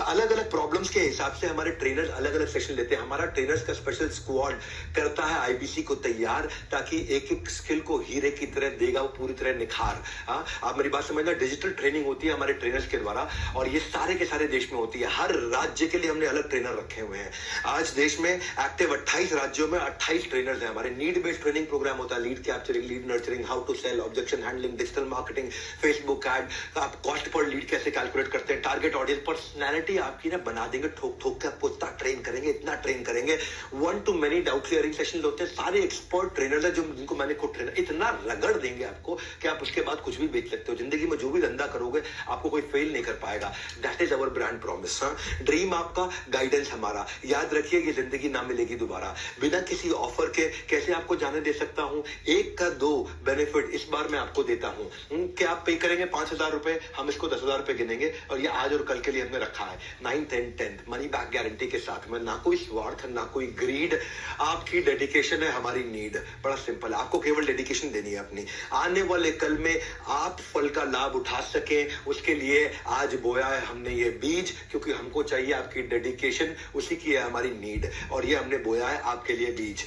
अलग अलग प्रॉब्लम्स के हिसाब से हमारे ट्रेनर्स अलग अलग सेशन लेते हैं. हमारा ट्रेनर्स का स्पेशल स्क्वाड करता है आईबीसी को तैयार, ताकि एक एक स्किल को हीरे की तरह देगा वो पूरी तरह निखार. आप मेरी बात समझना. डिजिटल ट्रेनिंग होती है हमारे ट्रेनर्स के द्वारा, और ये सारे के सारे देश में होती है. हर राज्य के लिए हमने अलग ट्रेनर रखे हुए हैं. आज देश में एक्टिव 28 राज्यों में 28 ट्रेनर्स हैं. हमारे नीड बेस्ड ट्रेनिंग प्रोग्राम होता है, lead capture nurturing, lead nurturing, how to sell, objection handling, digital marketing, Facebook ad, आप कॉस्ट पर लीड कैसे कैलकुलेट करते हैं, टारगेट ऑडियंस, पर्सनैलिटी आपकी ना बना देंगे, ठोक ठोक के आपको इतना ट्रेन करेंगे, इतना ट्रेन करेंगे। 1 to many doubt clearing session होते हैं, सारे एक्सपर्ट ट्रेनर है जो जिनको मैंने खुद ट्रेनर, इतना रगड़ देंगे आपको कि आप उसके बाद कुछ भी बेच सकते हो। जिंदगी में जो भी धंधा करोगे आपको कोई फेल नहीं कर पाएगा। That is our brand promise. Dream आपका, गाइडेंस हमारा। याद रखिए ये जिंदगी ना मिलेगी दोबारा। बिना किसी ऑफर के कैसे आपको जाने दे सकता हूं? 1 का 2 बेनिफिट इस बार मैं आपको देता हूं कि आप पे करेंगे 5,000 रुपए, हम इसको 10,000 रुपए गिनेंगे और ये आज और कल के लिए हमने रखा है। 9th and 10th money back guarantee के साथ में, ना कोई स्वार्थ, ना कोई ग्रीड, आपकी डेडिकेशन है हमारी नीड। बड़ा सिंपल, आपको केवल डेडिकेशन देनी है अपनी। आने वाले कल में आप फल का लाभ उठा सके उसके लिए आज बोया है हमने ये बीज, क्योंकि हमको चाहिए आपकी डेडिकेशन, उसी की है हमारी नीड, और ये हमने बोया है आपके लिए बीज।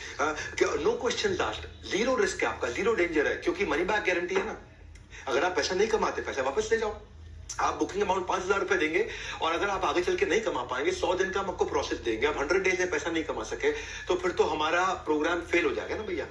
No question asked, zero risk है आपका, जीरो डेंजर है, क्योंकि मनी बैक गारंटी है ना। अगर आप पैसा नहीं कमाते, पैसा वापस ले जाओ। आप बुकिंग अमाउंट 5,000 रुपए देंगे और अगर आप आगे चल के नहीं कमा पाएंगे, 100 दिन का हम आपको प्रोसेस देंगे। आप 100 डेज में पैसा नहीं कमा सके तो फिर तो हमारा प्रोग्राम फेल हो जाएगा ना भैया।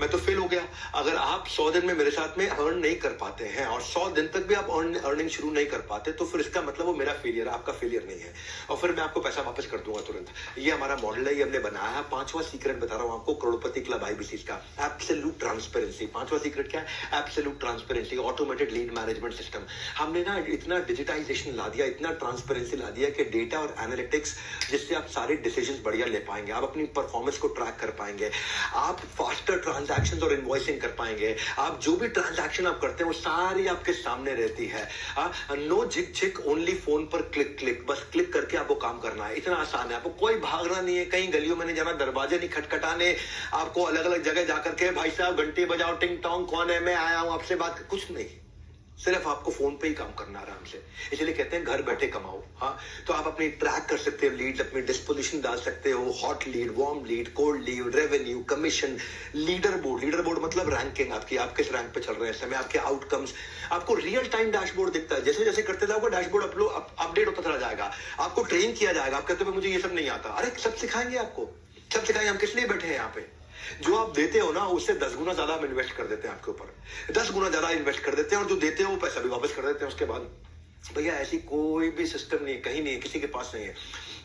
मैं तो फेल हो गया। अगर आप 100 दिन में मेरे साथ में अर्न नहीं कर पाते हैं और 100 दिन तक भी आप अर्निंग शुरू नहीं कर पाते, तो फिर इसका मतलब वो मेरा फेलियर है, आपका फेलियर नहीं है, और फिर मैं आपको पैसा वापस कर दूंगा तुरंत। ये हमारा मॉडल है, ये हमने बनाया है। 5वां सीक्रेट बता रहा हूं आपको, करोड़पति क्लब आईबीसी का, एब्सोल्यूट ट्रांसपेरेंसी। 5वां सीक्रेट क्या है? Absolute transparency, automated lead management system. हमने ना इतना डिजिटाइजेशन ला दिया, इतना ट्रांसपेरेंसी ला दिया कि डेटा और एनालिटिक्स, जिससे आप सारे डिसीजंस बढ़िया ले पाएंगे, आप अपनी परफॉर्मेंस को ट्रैक कर पाएंगे, आप फास्टर ट्रांजैक्शंस और इनवॉइसिंग कर पाएंगे, आप जो भी ट्रांजैक्शन आप करते हैं वो सारी आपके सामने रहती है। नो झिक झिक, ओनली फोन पर क्लिक क्लिक, बस क्लिक करके आपको काम करना है। इतना आसान है, आपको कोई भागना नहीं है, कहीं गलियों में नहीं जाना, दरवाजे नहीं खटखटाने, आपको अलग अलग जगह जाकर के भाई साहब घंटी बजाओ, टिंग टोंग, कौन है, मैं आया हूं आपसे बात, कुछ नहीं, सिर्फ आपको फोन पे ही काम करना आराम से। इसलिए कहते हैं घर बैठे कमाओ। हाँ, तो आप अपनी ट्रैक कर सकते हो लीड, अपनी डिस्पोजिशन डाल सकते हो, hot lead, warm lead, cold lead, revenue, commission, leader board. Leader board मतलब रैंकिंग आपकी, आप किस रैंक पे चल रहे हैं इस समय, आपके आउटकम्स, आपको रियल टाइम डैशबोर्ड दिखता है। जैसे जैसे करते जाओगे डैशबोर्ड अपडेट होता चला जाएगा, आपको ट्रेन किया जाएगा। आप कहते हो मुझे ये सब नहीं आता, अरे सब सिखाएंगे आपको, सब सिखाएंगे। हम किस लिए बैठे हैं यहाँ पे? जो आप देते हो ना उससे 10 गुना ज्यादा हम इन्वेस्ट कर देते हैं आपके ऊपर, 10 गुना ज्यादा इन्वेस्ट कर देते हैं, और जो देते हो वो पैसा भी वापस कर देते हैं उसके बाद। भैया ऐसी कोई भी सिस्टम नहीं है, कहीं नहीं है, किसी के पास नहीं है।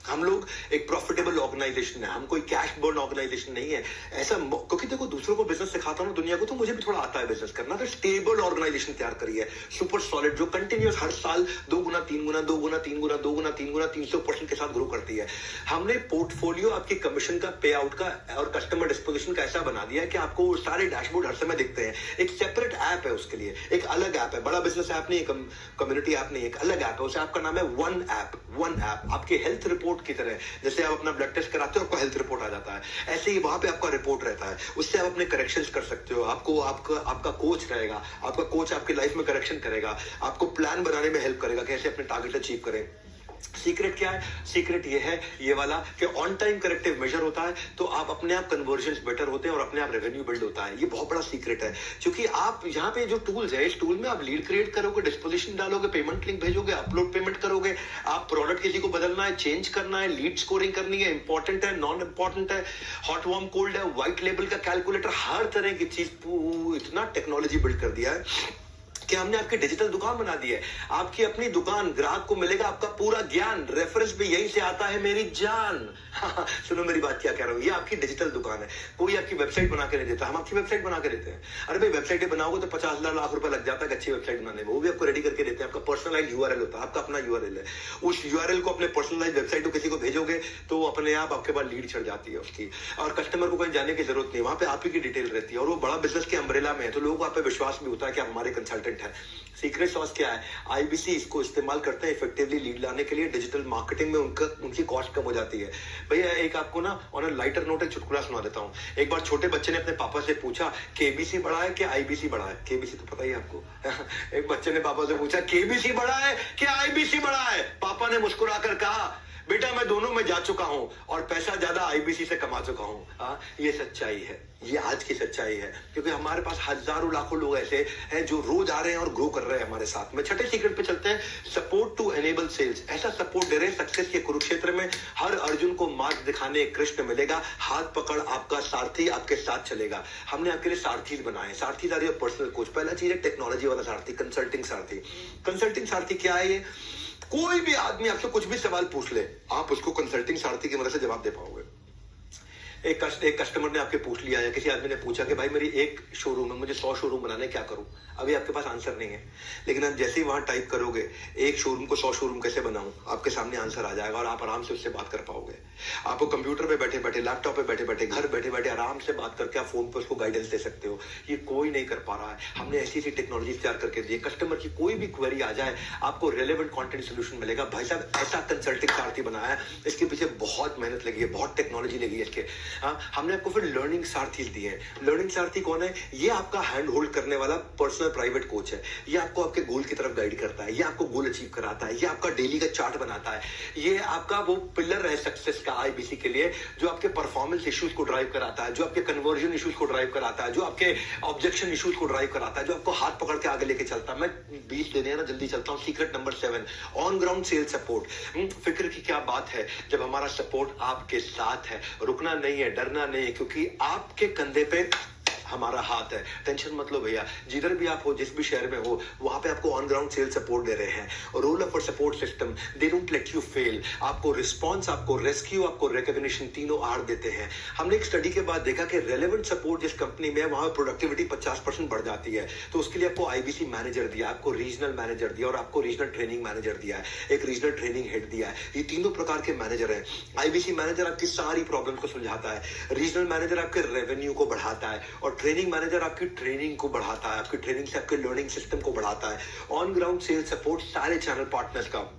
हम लोग एक प्रॉफिटेबल ऑर्गेनाइजेशन है, हम कोई कैश बर्न ऑर्गेनाइजेशन नहीं है ऐसा। क्योंकि देखो दूसरों को बिजनेस सिखाता हूं दुनिया को, तो मुझे भी थोड़ा आता है बिजनेस करना। तो स्टेबल ऑर्गेनाइजेशन तैयार करी है, सुपर सॉलिड, जो कंटिन्यूस हर साल 2 गुना 3 गुना 2 गुना 3 गुना 2 गुना 3 गुना 300% के साथ ग्रो करती है। हमने पोर्टफोलियो आपकी कमीशन का, पे आउट का और कस्टमर डिस्पोजिशन का ऐसा बना दिया है कि आपको सारे डैशबोर्ड हर समय दिखते हैं। एक सेपरेट ऐप है उसके लिए, एक अलग ऐप है, बड़ा बिजनेस ऐप नहीं, कम्युनिटी ऐप नहीं, एक अलग ऐप है। उस ऐप का नाम है वन ऐप। वन ऐप आपके हेल्थ रिपोर्ट की तरह, जैसे आप अपना ब्लड टेस्ट कराते हो आपको हेल्थ रिपोर्ट आ जाता है, ऐसे ही वहां पे आपका रिपोर्ट रहता है। उससे आप अपने करेक्शंस कर सकते हो। आपको आपका कोच रहेगा, आपका कोच आपकी लाइफ में करेक्शन करेगा, आपको प्लान बनाने में हेल्प करेगा कैसे अपने टारगेट अचीव करें। सीक्रेट क्या है? सीक्रेट ये है, ये वाला, कि ऑन टाइम करेक्टिव मेजर होता है तो आप अपने आप कन्वर्जन्स बेटर होते हैं और अपने आप रेवेन्यू बिल्ड होता है। ये बहुत बड़ा सीक्रेट है, क्योंकि आप यहाँ पे जो टूल्स है, इस टूल में आप लीड क्रिएट करोगे, डिस्पोजिशन डालोगे, पेमेंट लिंक भेजोगे, अपलोड पेमेंट करोगे, आप प्रोडक्ट किसी को बदलना है, चेंज करना है, लीड स्कोरिंग करनी है, इंपॉर्टेंट है, नॉन इंपॉर्टेंट है, हॉट वार्म कोल्ड है, व्हाइट लेबल का कैलकुलेटर, हर तरह की चीज, इतना टेक्नोलॉजी बिल्ड कर दिया है कि हमने आपकी डिजिटल दुकान बना दी है। आपकी अपनी दुकान, ग्राहक को मिलेगा आपका पूरा ज्ञान, रेफरेंस भी यहीं से आता है मेरी जान। सुनो मेरी बात क्या कह रहा हूं, ये आपकी डिजिटल दुकान है। कोई आपकी वेबसाइट बना के नहीं देता, हम आपकी वेबसाइट बना के देते हैं। अरे भाई वेबसाइट बनाओगे तो 50,000 लाख रुपए लग जाता है अच्छी वेबसाइट बनाने में, वो भी आपको रेडी करके देते हैं। आपका पर्सनलाइज यूआरएल होता है, आपका अपना यूआरएल है। उस यूआरएल को अपने पर्सनलाइज वेबसाइट को किसी को भेजोगे तो अपने आप आपके पास लीड चढ़ जाती है उसकी, और कस्टमर को कहीं जाने की जरूरत नहीं, वहां पे आप ही की डिटेल रहती है, और वो बड़ा बिजनेस के अम्ब्रेला में है, तो लोगों को आप पे विश्वास भी होता है कि आप हमारे कंसल्टेंट हैं। सीक्रेट सॉस क्या है? आईबीसी इसको इस्तेमाल करते हैं इफेक्टिवली लीड लाने के लिए। डिजिटल मार्केटिंग में उनकी कॉस्ट कम हो जाती है। भैया एक आपको ना ऑन अ लाइटर नोट एक चुटकुला सुना देता हूँ। एक बार छोटे बच्चे ने अपने पापा से पूछा, केबीसी बड़ा है कि आईबीसी बड़ा है? केबीसी तो पता ही है आपको। एक बच्चे ने पापा से पूछा, केबीसी बड़ा है कि आईबीसी बड़ा है? पापा ने मुस्कुराकर कहा, बेटा मैं दोनों में जा चुका हूं और पैसा ज्यादा आईबीसी से कमा चुका हूं। हाँ, ये सच्चाई है, ये आज की सच्चाई है, क्योंकि हमारे पास हजारों लाखों लोग ऐसे हैं जो रोज आ रहे हैं और ग्रो कर रहे हैं हमारे साथ में। छठे सीक्रेट पे चलते हैं, सपोर्ट टू एनेबल सेल्स। ऐसा सपोर्ट दे रहे हैं सक्सेस के कुरुक्षेत्र में हर अर्जुन को मार्ग दिखाने कृष्ण मिलेगा, हाथ पकड़ आपका सारथी आपके साथ चलेगा। हमने आपके लिए सारथी बनाए, सारथी आर योर पर्सनल कोच। पहला चीज है टेक्नोलॉजी वाला सारथी, कंसल्टिंग सारथी। कंसल्टिंग सारथी क्या है? ये कोई भी आदमी आपसे कुछ भी सवाल पूछ ले, आप उसको कंसल्टिंग सारथी की मदद से जवाब दे पाओगे। एक कस्टमर ने आपके पूछ लिया, या किसी आदमी ने पूछा कि भाई मेरी एक शोरूम है, मुझे 100 शोरूम बनाने, क्या करूं? अभी आपके पास आंसर नहीं है, लेकिन आप जैसे ही वहां टाइप करोगे एक शोरूम को 100 शोरूम कैसे बनाऊं, आपके सामने आंसर आ जाएगा और आप आराम से उससे बात कर पाओगे। आपको कंप्यूटर पे बैठे बैठे, लैपटॉप पे बैठे बैठे, घर बैठे बैठे आराम से बात करके आप फोन पे उसको गाइडेंस दे सकते हो। ये कोई नहीं कर पा रहा है। हमने ऐसी ऐसी टेक्नोलॉजी तैयार करके दी, कस्टमर की कोई भी क्वेरी आ जाए आपको रेलेवेंट कंटेंट सोल्यूशन मिलेगा। भाई साहब ऐसा कंसल्टिंग सारथी बनाया है, इसके पीछे बहुत मेहनत लगी है, बहुत टेक्नोलॉजी लगी है इसके। हमने आपको फिर लर्निंग सारथी दिए हैं। लर्निंग सारथी कौन है? ये आपका हैंड होल्ड करने वाला पर्सनल प्राइवेट कोच है। ये आपको आपके गोल की तरफ गाइड करता है, ये आपको गोल अचीव कराता है, ये आपका डेली का चार्ट बनाता है। ये आपका वो पिलर है सक्सेस का आईबीसी के लिए, जो आपके परफॉर्मेंस इश्यूज को ड्राइव कराता है, जो आपके कन्वर्जन इश्यूज को ड्राइव कराता है, जो आपके ऑब्जेक्शन इश्यूज को ड्राइव कराता है, जो आपको हाथ पकड़ के आगे लेके चलता है। मैं 20 देने हैं ना, जल्दी चलता हूं। Secret number 7, on ground sales support. फिक्र की क्या बात है जब हमारा सपोर्ट आपके साथ है। रुकना नहीं है, डरना नहीं है, क्योंकि आपके कंधे पे हमारा हाथ है। टेंशन मत लो भैया, जिधर भी आप हो, जिस भी शहर में हो, वहां पे आपको ऑन ग्राउंड सेल सपोर्ट दे रहे हैं। Role of support system, they don't let you fail. आपको रिस्पांस, आपको रेस्क्यू, आपको रिकॉग्निशन, तीनों आर देते हैं। हमने एक स्टडी के बाद देखा कि रेलेवेंट सपोर्ट जिस कंपनी में है वहां प्रोडक्टिविटी 50% बढ़ जाती है। तो उसके लिए आपको आईबीसी मैनेजर दिया, आपको रीजनल मैनेजर दिया और आपको रीजनल ट्रेनिंग मैनेजर दिया है, एक रीजनल ट्रेनिंग हेड दिया है। ये तीनों प्रकार के मैनेजर हैं। आईबीसी मैनेजर आपकी सारी प्रॉब्लम को सुलझाता है, रीजनल मैनेजर आपके रेवेन्यू को बढ़ाता है और ट्रेनिंग मैनेजर आपकी ट्रेनिंग को बढ़ाता है, आपकी ट्रेनिंग से आपके लर्निंग सिस्टम को बढ़ाता है। ऑन ग्राउंड सेल्स सपोर्ट सारे चैनल पार्टनर्स का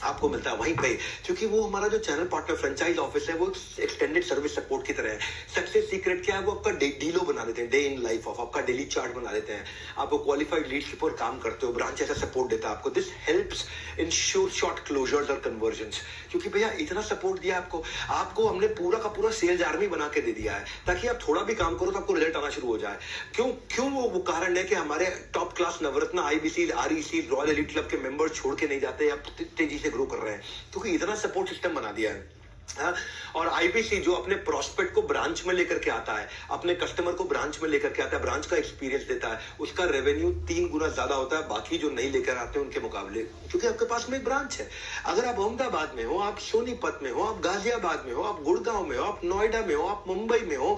आपको मिलता है वहीं पे, क्योंकि वो हमारा जो चैनल पार्टनर फ्रेंचाइज ऑफिस है वो एक्सटेंडेड सर्विस सपोर्ट की तरह है। सक्सेस सीक्रेट क्या है? वो आपका डीलो बना देते हैं, डे इन लाइफ ऑफ, आपका डेली चार्ट बना देते हैं। आपको क्वालिफाइड लीडशिप पर काम करते हो, ब्रांच ऐसा सपोर्ट देता है आपको। This helps in short closures और कन्वर्जन्स। क्योंकि भैया इतना सपोर्ट दिया आपको हमने पूरा का पूरा सेल्स आर्मी बना के दे दिया है, ताकि आप थोड़ा भी काम करो तो आपको रिजल्ट आना शुरू हो जाए। क्यों वो कारण है कि हमारे top class Navratna, IBC, REC, royal elite club के मेंबर छोड़ के नहीं जाते या तेजी से ग्रो कर रहे हैं, क्योंकि इतना सपोर्ट सिस्टम बना दिया है। और आईबीसी जो अपने प्रोस्पेक्ट को ब्रांच में लेकर के आता है, अपने कस्टमर को ब्रांच में लेकर के आता है, ब्रांच का एक्सपीरियंस देता है, उसका रेवेन्यू 3 गुना ज्यादा होता है बाकी जो नहीं लेकर आते हैं उनके मुकाबले, क्योंकि आपके पास में एक ब्रांच है। अगर आप अहमदाबाद में हो, आप सोनीपत में हो, आप गाजियाबाद में हो, आप गुड़गांव में हो, आप नोएडा में हो, आप मुंबई में हो,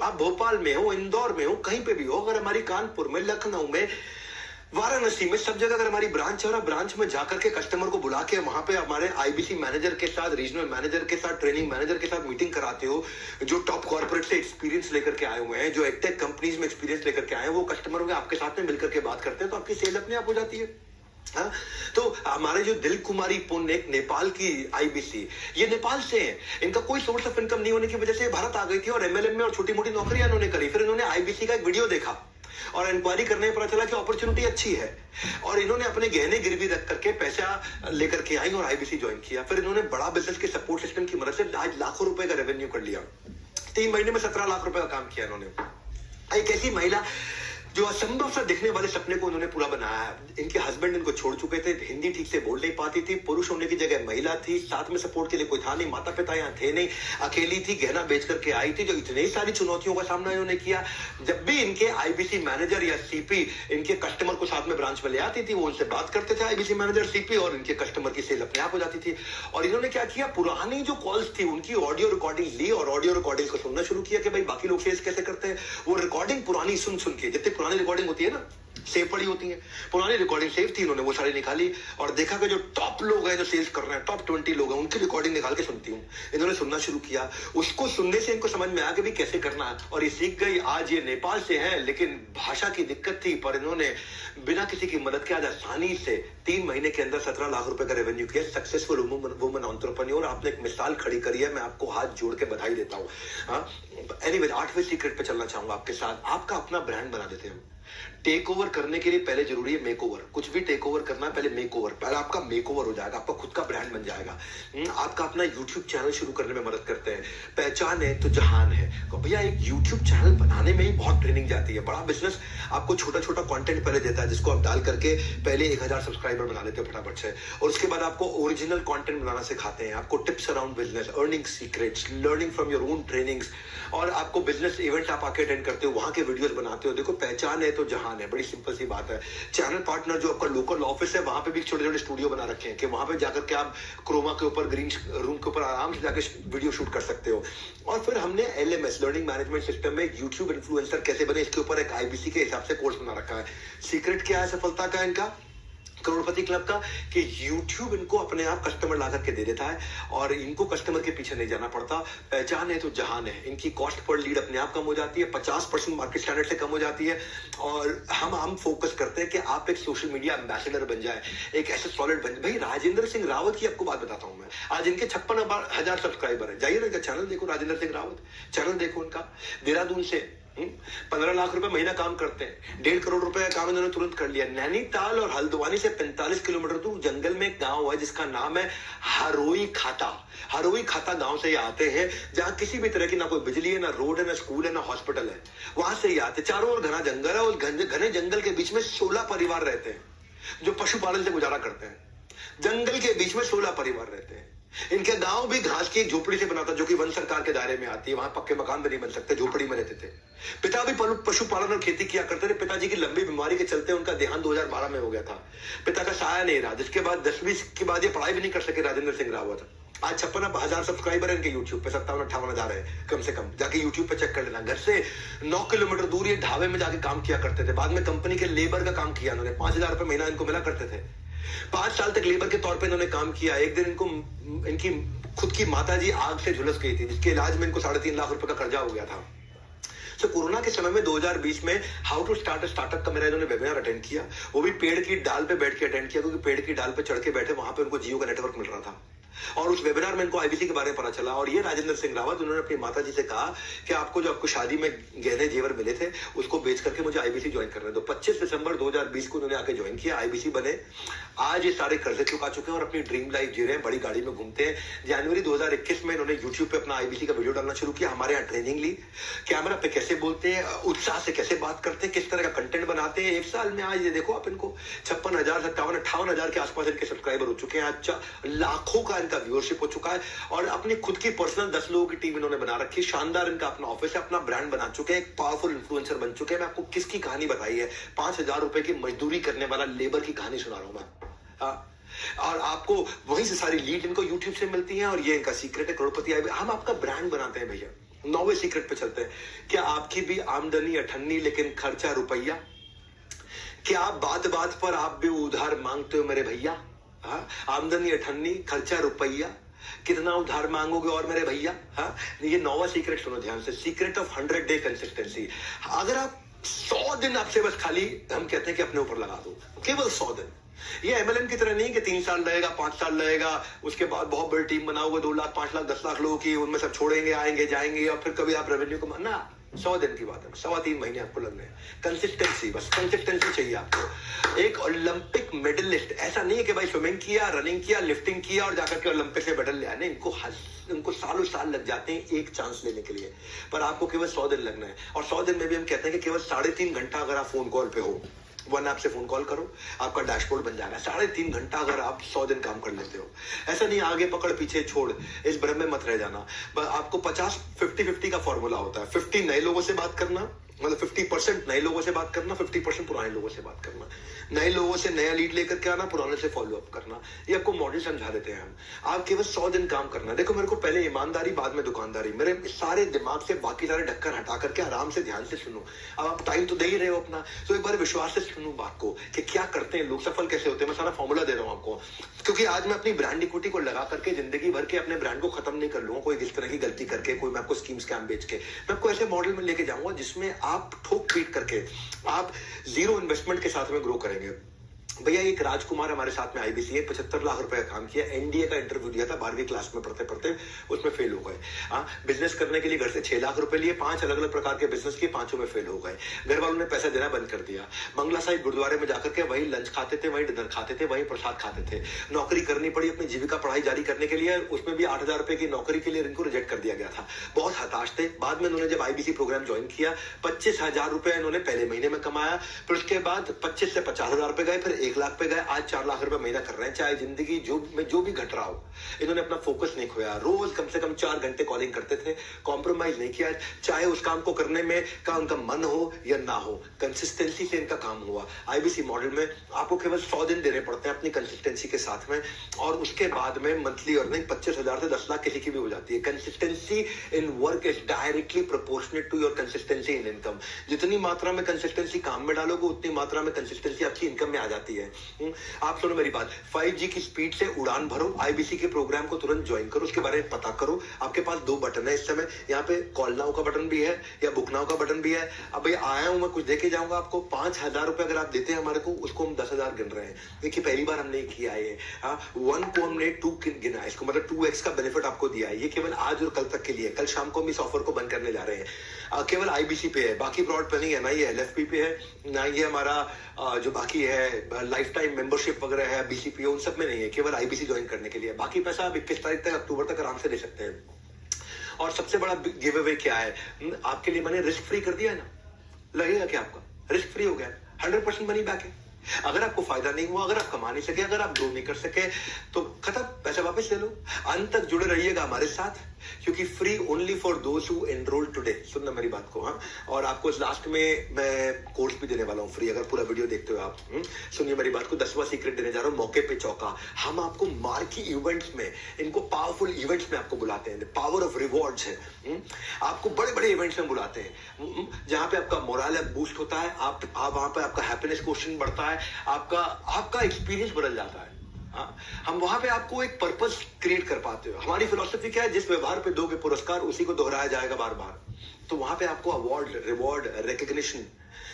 आप भोपाल में हो, इंदौर में हो, कहीं पे भी हो, अगर हमारी कानपुर में, लखनऊ में, वाराणसी में, सब जगह अगर हमारी ब्रांच है और आप ब्रांच में जाकर के कस्टमर को बुला के वहां पे हमारे आईबीसी मैनेजर के साथ, रीजनल मैनेजर के साथ, ट्रेनिंग मैनेजर के साथ मीटिंग कराते हो, जो टॉप कॉर्पोरेट से एक्सपीरियंस लेकर के आए हुए हैं, जो एडटेक कंपनीज में एक्सपीरियंस लेकर के आए हैं, वो कस्टमरों के आपके साथ में मिलकर के बात करते हैं, तो आपकी सेल अपने आप हो जाती है। हाँ? तो हमारे जो दिल कुमारी पुण्य, एक नेपाल की आईबीसी, ये नेपाल से है, इनका कोई सोर्स ऑफ इनकम नहीं होने की वजह से भारत आ गई थी और एमएलएम में और छोटी मोटी नौकरियां इन्होंने करी। फिर इन्होंने आईबीसी का एक वीडियो देखा और इंक्वायरी करने पर पता चला कि अपॉर्चुनिटी अच्छी है, और इन्होंने अपने गहने गिरवी रख करके पैसा लेकर के आई और आईबीसी ज्वाइन किया। फिर इन्होंने बड़ा बिजनेस के सपोर्ट सिस्टम की मदद से आज लाखों रुपए का रेवेन्यू कर लिया। 3 महीने में 17 लाख रुपए का काम किया इन्होंने। एक ऐसी महिला जो असंभव सा दिखने वाले सपने को उन्होंने पूरा बनाया है। इनके हस्बैंड इनको छोड़ चुके थे, हिंदी ठीक से बोल नहीं पाती थी, पुरुष होने की जगह महिला थी, साथ में सपोर्ट के लिए कोई था नहीं, माता पिता यहाँ थे नहीं, अकेली थी, गहना बेच करके आई थी। जो इतनी सारी चुनौतियों का सामना इन्होंने किया, जब भी इनके आईबीसी मैनेजर या सीपी इनके कस्टमर को साथ में ब्रांच में ले आती थी, वो उनसे बात करते थे आईबीसी मैनेजर, सीपी, और इनके कस्टमर की सेल अपने आप हो जाती थी। और इन्होंने क्या किया, पुरानी जो कॉल्स थी उनकी ऑडियो रिकॉर्डिंग ली और ऑडियो रिकॉर्डिंग को सुनना शुरू किया कि भाई बाकी लोग सेल्स कैसे करते हैं। वो रिकॉर्डिंग पुरानी सुन के, जितनी पुरानी रिकॉर्डिंग होती है ना, सेव पड़ी होती है, पुरानी रिकॉर्डिंग सेव थी, उन्होंने वो सारी निकाली और देखा कि जो टॉप लोग हैं, जो सेल्स कर रहे हैं, टॉप 20 लोग हैं, उनकी रिकॉर्डिंग निकाल के सुनती हूँ। इन्होंने सुनना शुरू किया, उसको सुनने से इनको समझ में आ गया भी कैसे करना है, और ये सीख गई। आज ये नेपाल से हैं, लेकिन भाषा की दिक्कत थी, पर इन्होंने बिना किसी की मदद के आज आसानी से 3 महीने के अंदर 17 लाख रुपए का रेवेन्यू किया। सक्सेसफुल वुमन एंटरप्रेन्योर, आपने एक मिसाल खड़ी करी है, मैं आपको हाथ जोड़ के बधाई देता हूँ। एनीवे, 8वें सीक्रेट पे चलना चाहूंगा आपके साथ। आपका अपना ब्रांड बना देते हैं। टेक ओवर करने के लिए पहले जरूरी है मेक ओवर। कुछ भी टेक ओवर करना है पहले मेक ओवर, पहले आपका मेक ओवर हो जाएगा, आपका खुद का ब्रांड बन जाएगा। आपका अपना यूट्यूब चैनल शुरू करने में मदद करते हैं। पहचान है तो जहान है। तो भैया एक यूट्यूब चैनल बनाने में ही बहुत ट्रेनिंग जाती है। बड़ा बिजनेस आपको छोटा छोटा कंटेंट पहले देता है, जिसको आप डाल करके पहले 1000 सब्सक्राइबर बना लेते हो फटाफट से, और उसके बाद आपको ओरिजिनल कंटेंट बनाना सिखाते हैं, आपको tips around business, earning secrets, learning from your own trainings, और आपको बिजनेस इवेंट आप आके अटेंड करते हो, वहां के वीडियोस बनाते हो। देखो पहचान है तो जहान है, बड़ी सिंपल सी बात है। चैनल पार्टनर जो आपका लोकल ऑफिस है, वहां पे भी छोटे छोटे स्टूडियो बना रखे हैं कि वहां पे जाकर के आप क्रोमा के ऊपर, ग्रीन रूम के ऊपर आराम से जाकर वीडियो शूट कर सकते हो। और फिर हमने LMS, लर्निंग मैनेजमेंट सिस्टम में यूट्यूब इन्फ्लुएंसर कैसे बने, इसके ऊपर एक IBC के हिसाब से कोर्स बना रखा है। सीक्रेट क्या है सफलता का इनका, करोड़पति क्लब का, कि YouTube इनको अपने आप कस्टमर ला करके दे देता है और इनको कस्टमर के पीछे नहीं जाना पड़ता। पहचान है तो जहान है। इनकी कॉस्ट पर लीड अपने आप कम हो जाती है, 50% मार्केट स्टैंडर्ड से कम हो जाती है। और हम फोकस करते हैं कि आप एक सोशल मीडिया एम्बेसडर बन जाए, एक ऐसे सॉलिड बन जाए। भाई राजेंद्र सिंह रावत की आपको बात बताता हूं मैं, आज इनके 56,000 सब्सक्राइबर है। जाइए ना इनका चैनल देखो, राजेंद्र सिंह रावत चैनल देखो उनका। देहरादून से 15 लाख रुपए महीना काम करते हैं, 1.5 करोड़ रुपए का काम इन्होंने तुरंत कर लिया। नैनीताल और हल्द्वानी से 45 किलोमीटर दूर जंगल में एक गांव है जिसका नाम है हरोई खाता। हरोई खाता गांव से ही आते हैं, जहां किसी भी तरह की ना कोई बिजली है, ना रोड है, ना स्कूल है, ना हॉस्पिटल है। वहां से ही आते, चारों ओर घना जंगल है और घने जंगल के बीच में 16 परिवार रहते हैं जो पशुपालन से गुजारा करते हैं। जंगल के बीच में 16 परिवार रहते हैं। इनके गांव भी घास की एक झोपड़ी से बना था, जो कि वन सरकार के दायरे में आती है। वहां पक्के मकान भी नहीं बन सकते, झोपड़ी में रहते थे। पिता भी पशुपालन और खेती किया करते थे। पिताजी की लंबी बीमारी के चलते उनका देहांत 2012 में हो गया था। पिता का साया नहीं रहा, जिसके बाद 10वीं के बाद ये पढ़ाई भी नहीं कर सके राजेंद्र सिंह रावत। आज 56,000 सब्सक्राइबर है इनके यूट्यूब पे, 57-58 है कम से कम। जाके यूट्यूब पे चेक कर लेना। घर से 9 किलोमीटर दूर ये ढाबे में जाके काम किया करते थे। बाद में कंपनी के लेबर का काम किया उन्होंने, 5,000 रुपए महीना इनको मिला करते थे। 5 साल तक लेबर के तौर पे इन्होंने काम किया। एक दिन इनकी खुद की माता जी आग से झुलस गई थी, जिसके इलाज में इनको 3.5 लाख रुपए का कर्जा हो गया था। तो कोरोना के समय में 2020 में हाउ टू स्टार्ट स्टार्टअप का मेरा इन्होंने वेबिनार अटेंड किया। वो भी पेड़ की डाल पे बैठ के अटेंड किया, क्योंकि पेड़ की डाल पे चढ़ के बैठे, वहां पे उनको जियो का नेटवर्क मिल रहा था। और उस वेबिनार में इनको IBC के बारे में पता चला। और ये राजेंद्र सिंह रावत, उन्होंने अपनी माता जी से कहा कि आपको शादी में गहने जेवर मिले थे, उसको बेच करके मुझे IBC ज्वाइन करने दो। 25 दिसंबर 2020 को उन्होंने आके ज्वाइन किया, IBC बने। आज ये सारे कर्जे चुका चुके हैं और अपनी ड्रीम लाइफ जी रहे हैं, बड़ी गाड़ी में घूमते हैं। जनवरी 2021 में इन्होंने यूट्यूब पे अपना IBC का वीडियो डालना शुरू किया। हमारे यहाँ ट्रेनिंग ली, कैमरा पे कैसे बोलते हैं, उत्साह से कैसे बात करते हैं, किस तरह का कंटेंट बनाते हैं। 1 साल में आज ये देखो आप, इनको 56,000, 57-58 के आसपास इनके सब्सक्राइबर हो चुके हैं। आज लाखों का इनका व्यूअरशिप हो चुका है। और अपनी खुद की पर्सनल 10 लोगों की टीम इन्होंने बना रखी है। शानदार इनका अपना ऑफिस है, अपना ब्रांड बना चुके हैं, एक पावरफुल इन्फ्लुएंसर बन चुके हैं। मैं आपको किसकी कहानी बताई है, 5,000 रुपए की मजदूरी करने वाला लेबर की कहानी सुना रहा हूं मैं। और आपको वहीं से सारी लीड इनको यूट्यूब से मिलती है। और ये इनका सीक्रेट है, करोड़पति हम आपका ब्रांड बनाते हैं भैया। 9वें सीक्रेट पे चलते हैं। क्या आपकी भी आमदनी अठन्नी लेकिन खर्चा रुपया? क्या बात बात पर आप भी उधार मांगते हो मेरे भैया? आमदनी अठन्नी, खर्चा रुपया, कितना उधार मांगोगे और मेरे भैया? ये 9वां सीक्रेट सुनो ध्यान से, सीक्रेट ऑफ 100 डे कंसिस्टेंसी। अगर आप 100 दिन आपसे बस खाली, हम कहते हैं कि अपने ऊपर लगा दो, केवल 100 दिन। ये MLM की तरह नहीं कि 3 साल लगेगा, 5 साल लगेगा, उसके बाद बहुत बड़ी टीम बनाओगे, 2 लाख, 5 लाख, 10 लाख लोगों की, उनमें सब छोड़ेंगे, आएंगे, जाएंगे, और फिर कभी आप रेवेन्यू को ना। 100 दिन की बात है, 3.25 महीने आपको लगने हैं। कंसिस्टेंसी, बस कंसिस्टेंसी चाहिए आपको। एक ओलंपिक मेडलिस्ट ऐसा नहीं है कि भाई स्विमिंग किया, रनिंग किया, लिफ्टिंग किया और जाकर के ओलंपिक से मेडल ले आए। नहीं, इनको सालों साल लग जाते हैं एक चांस लेने के लिए, पर आपको केवल 100 दिन लगना है। और 100 दिन में भी हम कहते हैं कि केवल 3.5 घंटा अगर आप फोन कॉल पे हो, वन ऐप से फोन कॉल करो, आपका डैशबोर्ड बन जाएगा। 3.5 घंटा अगर आप 100 दिन काम कर लेते हो। ऐसा नहीं आगे पकड़ पीछे छोड़, इस भ्रम में मत रह जाना। आपको 50-50 का फॉर्मूला होता है। 50 नए लोगों से बात करना, मतलब 50% नए लोगों से बात करना, 50% पुराने लोगों से बात करना। नए लोगों से नया लीड लेकर के आना, पुराने से फॉलो अप करना। ये आपको मॉडल समझा देते हैं हम। आप केवल 100 दिन काम करना। देखो, मेरे को पहले ईमानदारी, बाद में दुकानदारी। मेरे सारे दिमाग से बाकी सारे ढक्कन हटा करके आराम से ध्यान से सुनो। अब आप टाइम तो दे ही रहे हो अपना, तो एक बार विश्वास से सुनो बात को कि क्या करते हैं लोग, सफल कैसे होते हैं। मैं सारा फॉर्मूला दे रहा हूं आपको, क्योंकि आज मैं अपनी ब्रांड इक्विटी को लगा करके जिंदगी भर के अपने ब्रांड को खत्म नहीं कर लूंगा कोई इस तरह की गलती करके, कोई मैं आपको स्कीम स्कैम बेच के। मैं आपको ऐसे मॉडल में लेके जाऊंगा जिसमें आप ठोक पीट करके आप 0 इन्वेस्टमेंट के साथ में ग्रो करेंगे। भैया एक राजकुमार हमारे साथ में आईबीसी है, 75 लाख रुपए का काम किया, एनडीए का इंटरव्यू दिया था 12वीं क्लास में पढ़ते पढ़ते, उसमें फेल हो गए। बिजनेस करने के लिए घर से 6 लाख रुपए लिए, 5 अलग अलग प्रकार के बिजनेस किए, 5 में फेल हो गए। घर वालों ने पैसा देना बंद कर दिया। मंगला साहिब गुरुद्वारे में जाकर के वही लंच खाते थे, वही डिनर खाते थे, वही प्रसाद खाते थे। नौकरी करनी पड़ी अपनी जीविका पढ़ाई जारी करने के लिए, उसमें भी 8,000 रुपए की नौकरी के लिए इनको रिजेक्ट कर दिया गया था। बहुत हताश थे। बाद में उन्होंने जब आईबीसी प्रोग्राम ज्वाइन किया, 25,000 रुपए इन्होंने पहले महीने में कमाया, फिर उसके बाद 25 से 50,000 रुपए गए, फिर 1 लाख पे गए, आज 4 लाख रुपए महीना कर रहे हैं। चाहे जिंदगी जो भी घट रहा हो, इन्होंने अपना फोकस नहीं खोया। रोज कम से कम 4 घंटे कॉलिंग करते थे, कॉम्प्रोमाइज नहीं किया, चाहे उस काम को करने में का उनका मन हो या ना हो, कंसिस्टेंसी से इनका काम हुआ। आईबीसी मॉडल में आपको केवल 100 दिन देने पड़ते हैं अपनी कंसिस्टेंसी के साथ में, और उसके बाद में मंथली अर्निंग 25,000 से 10 लाख किसी की भी हो जाती है। Consistency in work is directly proportionate to your consistency in income. जितनी मात्रा में कंसिस्टेंसी काम में डालोगे, उतनी मात्रा में कंसिस्टेंसी आपकी इनकम में आ जाती है। आप सुनो मेरी बात, 5G की स्पीड से उड़ान भरो, आईबीसी के प्रोग्राम को तुरंत ज्वाइन करो, उसके बारे में पता करो। आपके पास 2 बटन है इस समय, यहाँ पे कॉल नाउ का बटन भी है या बुक नाउ का बटन भी है। अब भाई आया हूं मैं, कुछ देके जाऊंगा आपको। 5,000 रुपए अगर आप देते हैं हमारे को, उसको हम 10,000 गिन रहे हैं। देखिए पहली बार हमने किया है ये। 1 को हमने 2 गिना है, इसको मतलब 2x का बेनिफिट आपको दिया है। ये केवल आज और कल तक के लिए, कल शाम को हम इस ऑफर को बंद करने जा रहे हैं। केवल आईबीसी पे है, बाकी ब्रॉड पे नहीं है, ना ये एलएफपी पे है, ना ये हमारा जो बाकी है लाइफ टाइम मेंबरशिप वगैरह है, बीसीपीओ, उन सब में नहीं है, केवल आईबीसी ज्वाइन करने के लिए। बाकी पैसा आप 21 तारीख तक, अक्टूबर तक आराम से दे सकते हैं। और सबसे बड़ा गिव अवे क्या है, आपके लिए मैंने रिस्क फ्री कर दिया है ना। लगेगा क्या आपका, रिस्क फ्री हो गया, 100% मनी बैक है। अगर आपको फायदा नहीं हुआ, अगर आप कमा नहीं सके, अगर आप ग्रो नहीं कर सके, तो खत्म, पैसा वापस ले लो। अंत तक जुड़े रहिएगा हमारे साथ, क्योंकि free only for those who enrol today. सुनना मेरी बात को। हाँ, और आपको लास्ट में मैं कोर्स भी देने वाला हूँ फ्री, अगर पूरा वीडियो देखते हो आप। सुनिए मेरी बात को, 10वां सीक्रेट देने जा रहा हूँ, मौके पे चौका। हम आपको मार्की इवेंट्स में, इनको पावरफुल इवेंट्स में आपको बुलाते हैं, पावर ऑफ रिवॉर्ड्स है। आपको बड़े बड़े इवेंट्स में बुलाते हैं, जहां पे आपका मोरल बूस्ट होता है, आप वहां पे आपका हैप्पीनेस क्वेश्चन बढ़ता है, आपका एक्सपीरियंस बदल जाता है। हम वहां पे आपको एक पर्पस क्रिएट कर पाते हो। हमारी फिलॉसफी क्या है, जिस व्यवहार पे दोगे पुरस्कार, उसी को दोहराया जाएगा बार बार। तो वहां पे आपको अवार्ड, रिवॉर्ड, रिकग्निशन,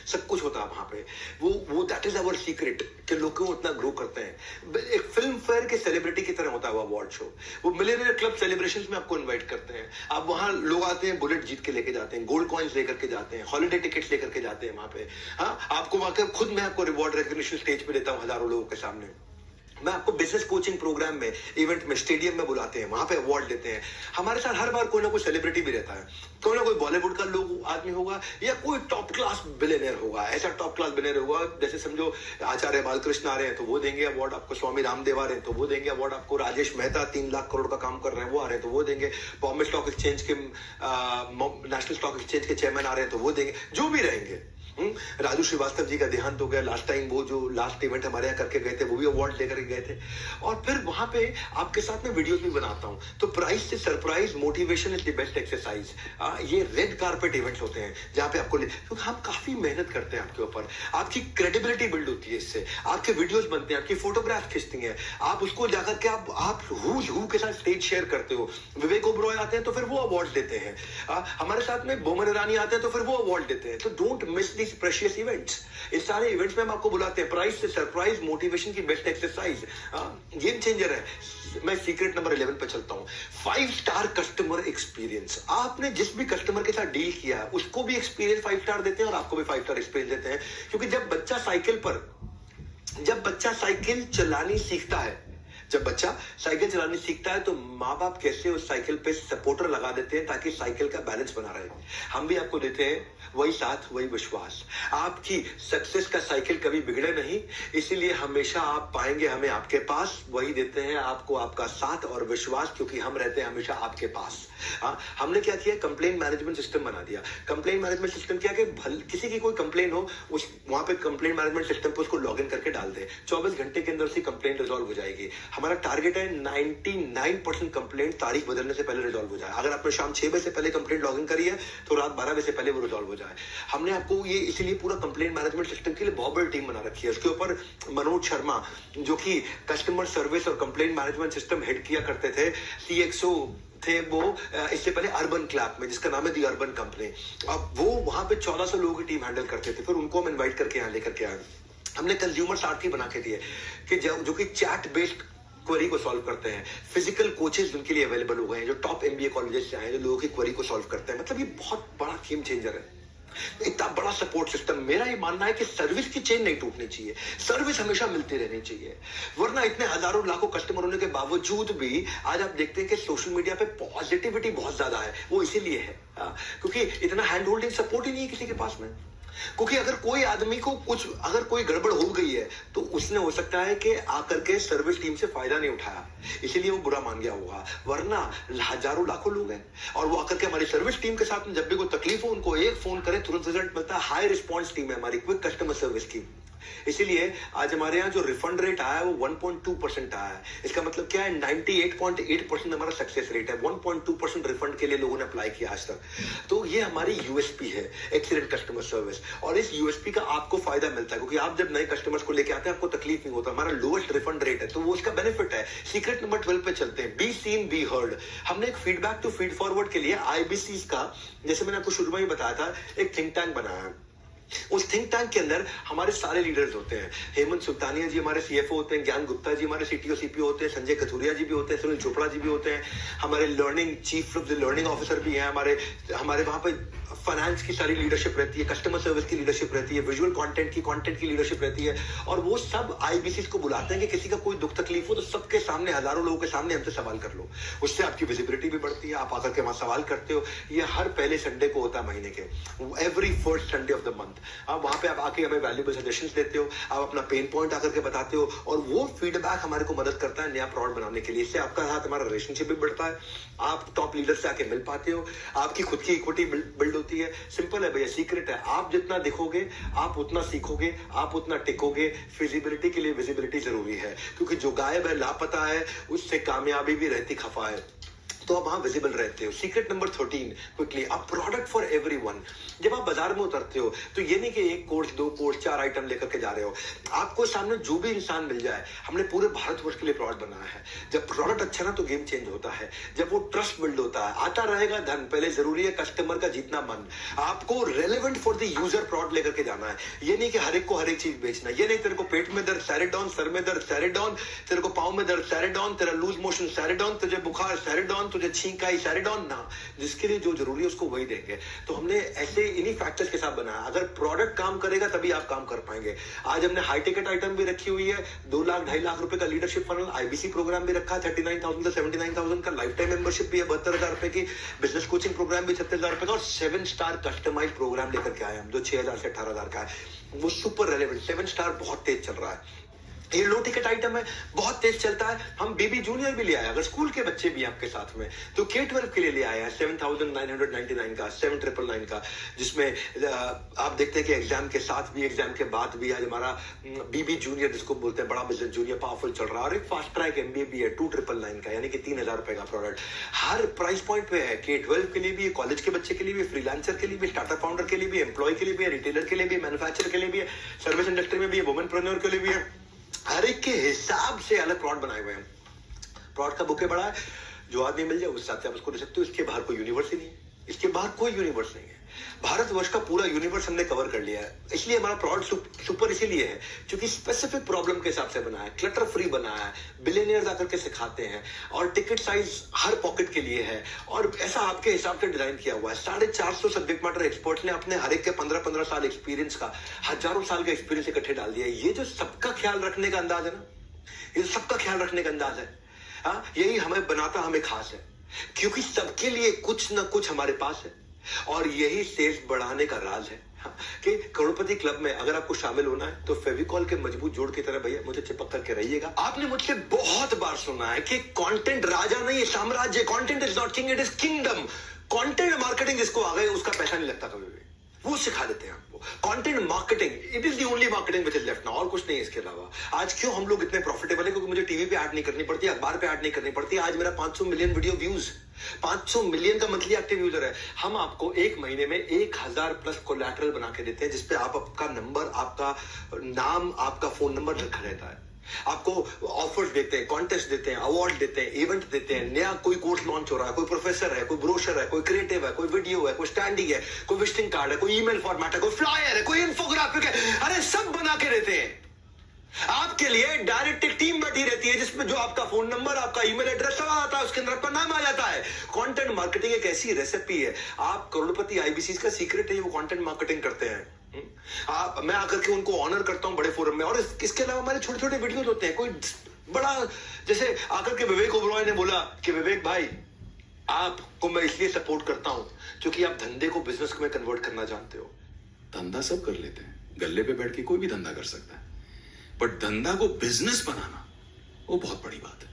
सब कुछ होता है वहां पे। वो दैट इज आवर सीक्रेट, कि लोग क्यों उतना ग्रो करते हैं। एक फिल्म फेयर के सेलिब्रिटी की तरह होता है वो अवार्ड शो। वो मिलियनेयर क्लब सेलिब्रेशंस में आपको इनवाइट करते हैं। आप वहां लोग आते हैं, बुलेट जीत के लेके जाते हैं, गोल्ड कॉइन्स लेकर के जाते हैं, हॉलिडे टिकट्स लेकर के जाते हैं वहां पे। हाँ, आपको वहां खुद मैं आपको रिवॉर्ड रिकग्निशन स्टेज पे देता हूं हजारों लोगों के सामने। मैं आपको बिजनेस कोचिंग प्रोग्राम में, इवेंट में, स्टेडियम में बुलाते हैं, वहां पे अवार्ड देते हैं। हमारे साथ हर बार कोई ना कोई सेलिब्रिटी भी रहता है, कोई ना कोई बॉलीवुड का लोग आदमी होगा, या कोई टॉप क्लास बिलियनियर होगा। ऐसा टॉप क्लास बिलियनियर होगा, जैसे समझो आचार्य बालकृष्ण आ रहे हैं तो वो देंगे अवार्ड आपको, स्वामी रामदेव आ रहे हैं तो वो देंगे अवार्ड आपको, राजेश मेहता 3 लाख करोड़ का काम कर रहे हैं वो आ रहे हैं तो वो देंगे, बॉम्बे स्टॉक एक्सचेंज के नेशनल स्टॉक एक्सचेंज के चेयरमैन आ रहे हैं तो वो देंगे, जो भी रहेंगे। राजू श्रीवास्तव जी का देहांत हो गया लास्ट टाइम, वो जो लास्ट इवेंट हमारे यहाँ करके गए थे, वो भी अवार्ड लेकर गए थे। और फिर वहां पे आपके साथ में वीडियोस भी बनाता हूं। तो प्राइस से surprise, motivation is the best exercise. ये रेड कारपेट इवेंट्स होते हैं जहां पे आपको, क्योंकि हम काफी मेहनत करते हैं आपके ऊपर, आपकी क्रेडिबिलिटी बिल्ड होती है इससे, आपके वीडियोस बनते हैं, आपकी फोटोग्राफ खींचती हैं, आप उसको जाकर के आप हु के साथ स्टेज शेयर करते हो। विवेक ओबरॉय आते हैं तो फिर वो अवार्ड देते हैं, हमारे साथ में बोमन ईरानी आते हैं तो फिर वो अवार्ड देते हैं। तो don't miss this precious events. इस सारे इवेंट्स में हम आपको बुलाते हैं, प्राइस से सरप्राइज, मोटिवेशन की बेस्ट एक्सरसाइज, गेम चेंजर है। मैं सीक्रेट नंबर 11 पे चलता हूं, 5 स्टार कस्टमर एक्सपीरियंस। आपने जिस भी कस्टमर के साथ डील किया है उसको भी एक्सपीरियंस 5 स्टार देते हैं और आपको भी 5 स्टार एक्सपीरियंस देते हैं। क्योंकि जब बच्चा साइकिल चलानी सीखता है, जब बच्चा साइकिल चलाने सीखता है तो माँ बाप कैसे उस साइकिल पे सपोर्टर लगा देते हैं ताकि साइकिल का बैलेंस बना रहे। हम भी आपको देते हैं वही साथ, वही विश्वास। आपकी सक्सेस का साइकिल कभी बिगड़े नहीं, इसीलिए हमेशा आप पाएंगे हमें आपके पास। वही देते हैं आपको आपका साथ और विश्वास, क्योंकि हम रहते हैं हमेशा आपके पास। हमने क्या किया, कंप्लेंट मैनेजमेंट सिस्टम बना दिया। कंप्लेंट मैनेजमेंट सिस्टम क्या कि किसी की कोई कंप्लेंट हो, उस वहां पे कंप्लेंट मैनेजमेंट सिस्टम पे उसको लॉग इन करके डाल दे, 24 घंटे के अंदर उसकी कंप्लेंट रिजॉल्व हो जाएगी। हमारा टारगेट है 99% कंप्लेंट तारीख बदलने से पहले रिजॉल्व हो जाए। अगर आपने शाम 6 बजे से पहले कंप्लेंट लॉग इन करी है तो रात 12 बजे से पहले वो रिजॉल्व हो जाए। हमने आपको ये इसीलिए पूरा कंप्लेंट मैनेजमेंट सिस्टम के लिए बहुत बड़ी टीम बना रखी है। उसके ऊपर मनोज शर्मा, जो कि कस्टमर सर्विस और कंप्लेंट मैनेजमेंट सिस्टम हेड किया करते थे, CXO थे वो इससे पहले अर्बन क्लैप में, जिसका नाम है दी अर्बन कंपनी। अब वो वहां पे 1400 लोगों की टीम हैंडल करते थे। फिर उनको हम इनवाइट करके यहाँ लेकर के आए। हमने कंज्यूमर आरती बना के दिए कि जो कि चैट बेस्ड क्वेरी को सॉल्व करते हैं। फिजिकल कोचेस उनके लिए अवेलेबल हो गए हैं जो टॉप एमबीए कॉलेजेस से आए हैं, जो लोगों की क्वेरी को सॉल्व करते हैं। मतलब ये बहुत बड़ा गेम चेंजर है, इतना बड़ा सपोर्ट सिस्टम। मेरा ये मानना है कि सर्विस की चेन नहीं टूटनी चाहिए, सर्विस हमेशा मिलती रहनी चाहिए, वरना इतने हजारों लाखों कस्टमर होने के बावजूद भी आज आप देखते हैं कि सोशल मीडिया पे पॉजिटिविटी बहुत ज्यादा है। वो इसीलिए है क्योंकि इतना हैंड होल्डिंग सपोर्ट ही नहीं है किसी के पास में। क्योंकि अगर कोई आदमी को कुछ अगर कोई गड़बड़ हो गई है तो उसने हो सकता है कि आकर के सर्विस टीम से फायदा नहीं उठाया, इसीलिए वो बुरा मान गया होगा, वरना हजारों लाखों लोग हैं और वो आकर के हमारी सर्विस टीम के साथ में जब भी कोई तकलीफ हो उनको एक फोन करें तुरंत रिजल्ट मिलता है। हाई रिस्पॉन्स टीम है हमारी, क्विक कस्टमर सर्विस की। इसीलिए आज हमारे यहाँ जो रिफंड रेट आया है वो 1.2% आया है। इसका मतलब क्या है, 98.8% हमारा सक्सेस रेट है। 1.2% रिफंड के लिए लोगों ने अप्लाई किया आज तक। तो ये हमारी यूएसपी है, एक्सीलेंट कस्टमर सर्विस। और इस यूएसपी का आपको फायदा मिलता है क्योंकि आप जब नए कस्टमर्स को लेके आते हैं आपको तकलीफ नहीं होता, हमारा लोएस्ट रिफंड रेट है, तो वो इसका बेनिफिट है। सीक्रेट नंबर 12 पे चलते हैं, बी सीन बी हर्ड। हमने एक फीडबैक टू फीड फॉरवर्ड के लिए आईबीसी का, जैसे मैंने आपको शुरू में ही बताया था, एक थिंक टैंक बनाया है। उस थिंक टैंक के अंदर हमारे सारे लीडर्स होते हैं। हेमंत सुल्तानिया जी हमारे सीएफओ होते हैं, ज्ञान गुप्ता जी हमारे सीटीओ सीपीओ होते हैं, संजय कथुरिया जी भी होते हैं, सुनील चोपड़ा जी भी होते हैं, हमारे लर्निंग चीफ लर्निंग ऑफिसर भी हैं, हमारे वहां पे फाइनेंस की सारी लीडरशिप रहती है, कस्टमर सर्विस की लीडरशिप रहती है, विजुअल कंटेंट की लीडरशिप रहती है। और वो सब आईबीसी को बुलाते हैं कि किसी का कोई दुख तकलीफ हो तो सबके सामने, हजारों लोगों के सामने हमसे सवाल कर लो। उससे आपकी विजिबिलिटी भी बढ़ती है, आप आकर के वहां सवाल करते हो। ये हर पहले संडे को होता है महीने के, every first Sunday off the month. आप वहां पे आप आके हमें वैल्यूएबल सजेशंस देते हो, आप अपना पेन पॉइंट आकर के बताते हो और वो फीडबैक हमारे को मदद करता है नया प्रोडक्ट बनाने के लिए। इससे आपका साथ हमारा रिलेशनशिप भी बढ़ता है, आप टॉप लीडर से आके मिल पाते हो, आपकी खुद की इक्विटी बिल्ड होती है। सिंपल है भैया, सीक्रेट है, आप जितना दिखोगे आप उतना सीखोगे, आप उतना टिकोगे। फिजिबिलिटी के लिए विजिबिलिटी जरूरी है क्योंकि जो गायब है, लापता है, उससे कामयाबी भी रहती खफा है, तो आप वहां विजिबल रहते हो। Secret number 13 quickly, a product for everyone. जब आप बाजार में उतरते हो तो ये नहीं कि एक कोर्स, 2 कोर्स, 4 आइटम लेकर के जा रहे हो, आपको सामने जो भी इंसान मिल जाए। हमने पूरे भारतवर्ष के लिए प्रोडक्ट बनाया है। जब प्रोडक्ट अच्छा ना तो गेम चेंज होता है, जब वो ट्रस्ट बिल्ड होता है, आता रहेगा धन। पहले जरूरी है कस्टमर का जीतना मन। आपको relevant for the user product लेकर के जाना है। ये नहीं कि हर एक को हर एक चीज बेचना। ये नहीं तेरे को पेट में दर्द सैरेडॉन, सर में दर्द सैरेडॉन, तेरे को पाँव में दर्द सैरेडॉन, तेरा लूज मोशन सैरेडॉन, तुझे बुखार सैरेडॉन, तुझे छींक आई सैरेडॉन ना। जिसके लिए जो जरूरी है उसको वही देंगे। तो हमने ऐसे इन्हीं फैक्टर्स के साथ बनाया। अगर प्रोडक्ट काम करेगा तभी आप काम कर पाएंगे। आज हमने हाई टिकट आइटम भी रखी हुई है, 2 लाख 2.5 लाख रुपए का लीडरशिप फनल, आईबीसी प्रोग्राम भी रखा है 39,000 से 79,000 का, लाइफ टाइम मेंबरशिप भी है 72,000 रुपए की, बिजनेस कोचिंग प्रोग्राम भी 36,000 रुपए का, और 7 स्टार कस्टमाइज प्रोग्राम लेकर के आए हम जो 6,000 से 18,000 का है। वो सुपर रेलेवेंट, 7 स्टार बहुत तेज चल रहा है। ये लो टिकट आइटम है, बहुत तेज चलता है। हम बेबी जूनियर भी ले आए, अगर स्कूल के बच्चे भी आपके साथ में, तो K-12 के लिए ले आए हैं 7,999 का, 7,999 का, जिसमें आप देखते हैं कि एग्जाम के साथ भी, एग्जाम के बाद भी आज हमारा बीबी जूनियर जिसको बोलते हैं, बड़ा बिजनेस जूनियर पावरफुल चल रहा है। और एक फास्ट ट्रैक MBA भी है 2,999 का, यानी कि 3,000 रुपए का प्रोडक्ट। हर प्राइस पॉइंट पे है, K-12 के लिए भी, कॉलेज के बच्चे के लिए भी, फ्रीलांसर के लिए भी, स्टार्टअप फाउंडर के लिए भी, एम्प्लॉय के लिए भी, रिटेलर के लिए भी, मैन्युफैक्चरर के लिए भी है, सर्विस इंडस्ट्री में भी है, वुमेनप्रेन्योर के लिए भी है। हर एक के हिसाब से अलग प्रोडक्ट बनाए हुए हैं। प्रोडक्ट का बुके बड़ा है, जो आदमी मिल जाए उस हिसाब से आप उसको दे सकते हो। इसके बाहर कोई यूनिवर्स ही नहीं है, इसके बाहर कोई यूनिवर्स नहीं है। भारतवर्ष का पूरा यूनिवर्स हमने कवर कर लिया है। इसलिए हमारा प्रोडक्ट सुपर इसीलिए है क्योंकि स्पेसिफिक प्रॉब्लम के हिसाब से बना है, क्लटर फ्री बना है, बिलियनियर्स आकर के सिखाते हैं, और टिकट साइज हर पॉकेट के लिए है, और ऐसा आपके हिसाब से डिजाइन किया हुआ है। 450 सब्जेक्ट मैटर एक्सपर्ट्स ने अपने हर एक के 15-15 साल एक्सपीरियंस का, हजारों साल का एक्सपीरियंस इकट्ठे डाल दिया है। ये जो सबका ख्याल रखने का अंदाज है ना, ये सबका ख्याल रखने का अंदाज है, यही हमें बनाता हमें खास है, क्योंकि सबके लिए कुछ ना कुछ हमारे पास है। और यही सेल्स बढ़ाने का राज है कि करोड़पति क्लब में अगर आपको शामिल होना है तो फेविकॉल के मजबूत जोड़ की तरह भैया मुझे चिपक करके रहिएगा। आपने मुझसे बहुत बार सुना है कि कंटेंट राजा नहीं है, साम्राज्य। Content is not king, it is kingdom. Content marketing जिसको आ गए उसका पैसा नहीं लगता कभी भी, वो सिखा देते हैं आपको। Content marketing, it is the only marketing which is left now, और कुछ नहीं है इसके अलावा। आज क्यों हम लोग इतने प्रॉफिटेबल है? क्योंकि मुझे टीवी पे ऐड नहीं करनी पड़ती, अखबार पे ऐड नहीं करनी पड़ती। आज मेरा 500 मिलियन वीडियो व्यूज, 500 मिलियन का मंथली एक्टिव यूजर है। हम आपको एक महीने में 1,000 प्लस कोलैटरल बना के देते हैं, जिसपे आप आपका नंबर, आपका नाम, आपका फोन नंबर लिखा रहता है। आपको ऑफर्स देते हैं, कॉन्टेस्ट देते हैं, अवार्ड देते हैं, इवेंट देते हैं, नया कोई कोर्स लॉन्च हो रहा है, कोई प्रोफेसर है, कोई ब्रोशर है, कोई क्रिएटिव है, कोई वीडियो है, कोई स्टैंडिंग है, कोई विजिटिंग कार्ड है, कोई ईमेल फॉर्मेट है, कोई फ्लायर है, कोई इन्फोग्राफिक है, अरे सब बना के देते हैं। आपके लिए डायरेक्ट एक टीम बैठी रहती है जिसमें जो आपका फोन नंबर, आपका ईमेल एड्रेस सब आ जाता है, उसके अंदर आपका नाम आ जाता है। कंटेंट मार्केटिंग एक ऐसी रेसिपी है, आप करोड़पति आईबीसी का सीक्रेट है, वो कंटेंट मार्केटिंग करते हैं। मैं आकर के उनको ऑनर करता हूं बड़े फोरम में, और इसके अलावा हमारे छोटे छोटे वीडियोस होते हैं। कोई बड़ा, जैसे आकर के विवेक ओबरॉय ने बोला कि विवेक भाई आपको मैं इसलिए सपोर्ट करता हूं क्योंकि आप धंधे को बिजनेस में कन्वर्ट करना जानते हो। धंधा सब कर लेते हैं, गल्ले पे बैठ के कोई भी धंधा कर सकता है, बट धंधा को बिजनेस बनाना वो बहुत बड़ी बात है।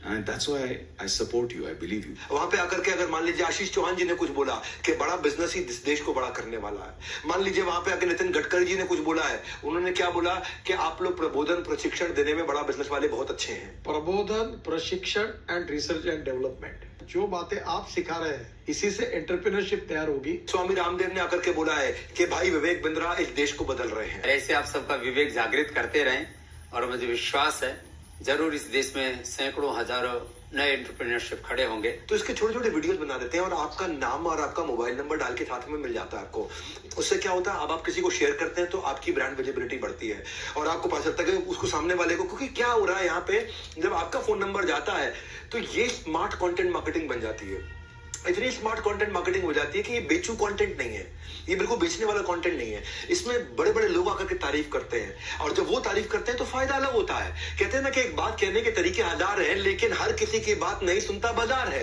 And that's why I support you, I believe you. वहां पे आकर के अगर मान लीजिए आशीष चौहान जी ने कुछ बोला कि बड़ा बिजनेस ही इस देश को बड़ा करने वाला है, मान लीजिए वहां पे आकर नितिन गडकरी जी ने कुछ बोला है, उन्होंने क्या बोला कि आप लोग प्रबोधन प्रशिक्षण देने में बड़ा बिजनेस वाले बहुत अच्छे हैं। प्रबोधन, प्रशिक्षण एंड रिसर्च एंड डेवलपमेंट, जो बातें आप सिखा रहे हैं इसी से एंटरप्रेन्योरशिप तैयार होगी। स्वामी रामदेव ने आकर के बोला है कि भाई विवेक बिंद्रा इस देश को बदल रहे हैं। ऐसे आप सबका विवेक जागृत करते रहें, और मुझे विश्वास है जरूर इस देश में सैकड़ों हजारों नए एंटरप्रेन्योरशिप खड़े होंगे। तो इसके छोटे छोटे वीडियोस बना देते हैं और आपका नाम और आपका मोबाइल नंबर डाल के साथ में मिल जाता है आपको। उससे क्या होता है, अब आप किसी को शेयर करते हैं तो आपकी ब्रांड विजिबिलिटी बढ़ती है और आपको पता चलता है कि उसको सामने वाले को, क्योंकि क्या हो रहा है यहाँ पे, जब आपका फोन नंबर जाता है तो ये स्मार्ट कंटेंट मार्केटिंग बन जाती है। इतनी स्मार्ट कंटेंट मार्केटिंग हो जाती है कि ये बेचू कंटेंट नहीं है, ये बिल्कुल बेचने वाला कंटेंट नहीं है। इसमें बड़े बड़े लोग आकर के तारीफ करते हैं, और जब वो तारीफ करते हैं तो फायदा अलग होता है। कहते हैं ना कि एक बात कहने के तरीके हजार हैं, लेकिन हर किसी की बात नहीं सुनता बाजार है।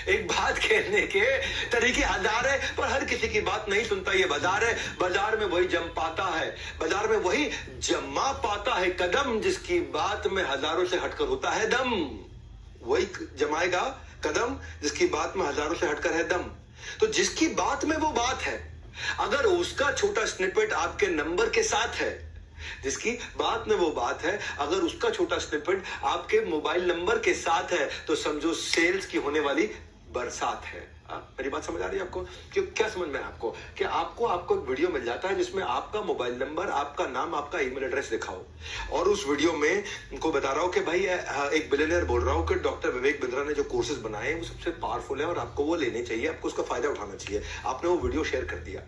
एक बात कहने के तरीके हजार है, पर हर किसी की बात नहीं सुनता ये बाजार है। बाजार में वही जम पाता है, बाजार में वही जमा पाता है कदम, जिसकी बात में हजारों से हटकर होता है दम। वही जमाएगा कदम जिसकी बात में हजारों से हटकर है दम। तो जिसकी बात में वो बात है, अगर उसका छोटा स्निपेट आपके नंबर के साथ है, जिसकी बात में वो बात है, अगर उसका छोटा स्निपेट आपके मोबाइल नंबर के साथ है, तो समझो सेल्स की होने वाली बरसात है। मेरी बात समझ आ रही है आपको? क्यों, क्या समझ में आपको कि आपको एक वीडियो मिल जाता है जिसमें आपका मोबाइल नंबर, आपका नाम, आपका ईमेल एड्रेस लिखा हो, और उस वीडियो में उनको बता रहा हूं कि भाई एक बिलियनियर बोल रहा हूं कि डॉक्टर विवेक बिंद्रा ने जो कोर्सेज बनाए हैं वो सबसे पावरफुल है और आपको वो लेने चाहिए, आपको उसका फायदा उठाना चाहिए। आपने वो वीडियो शेयर कर दिया।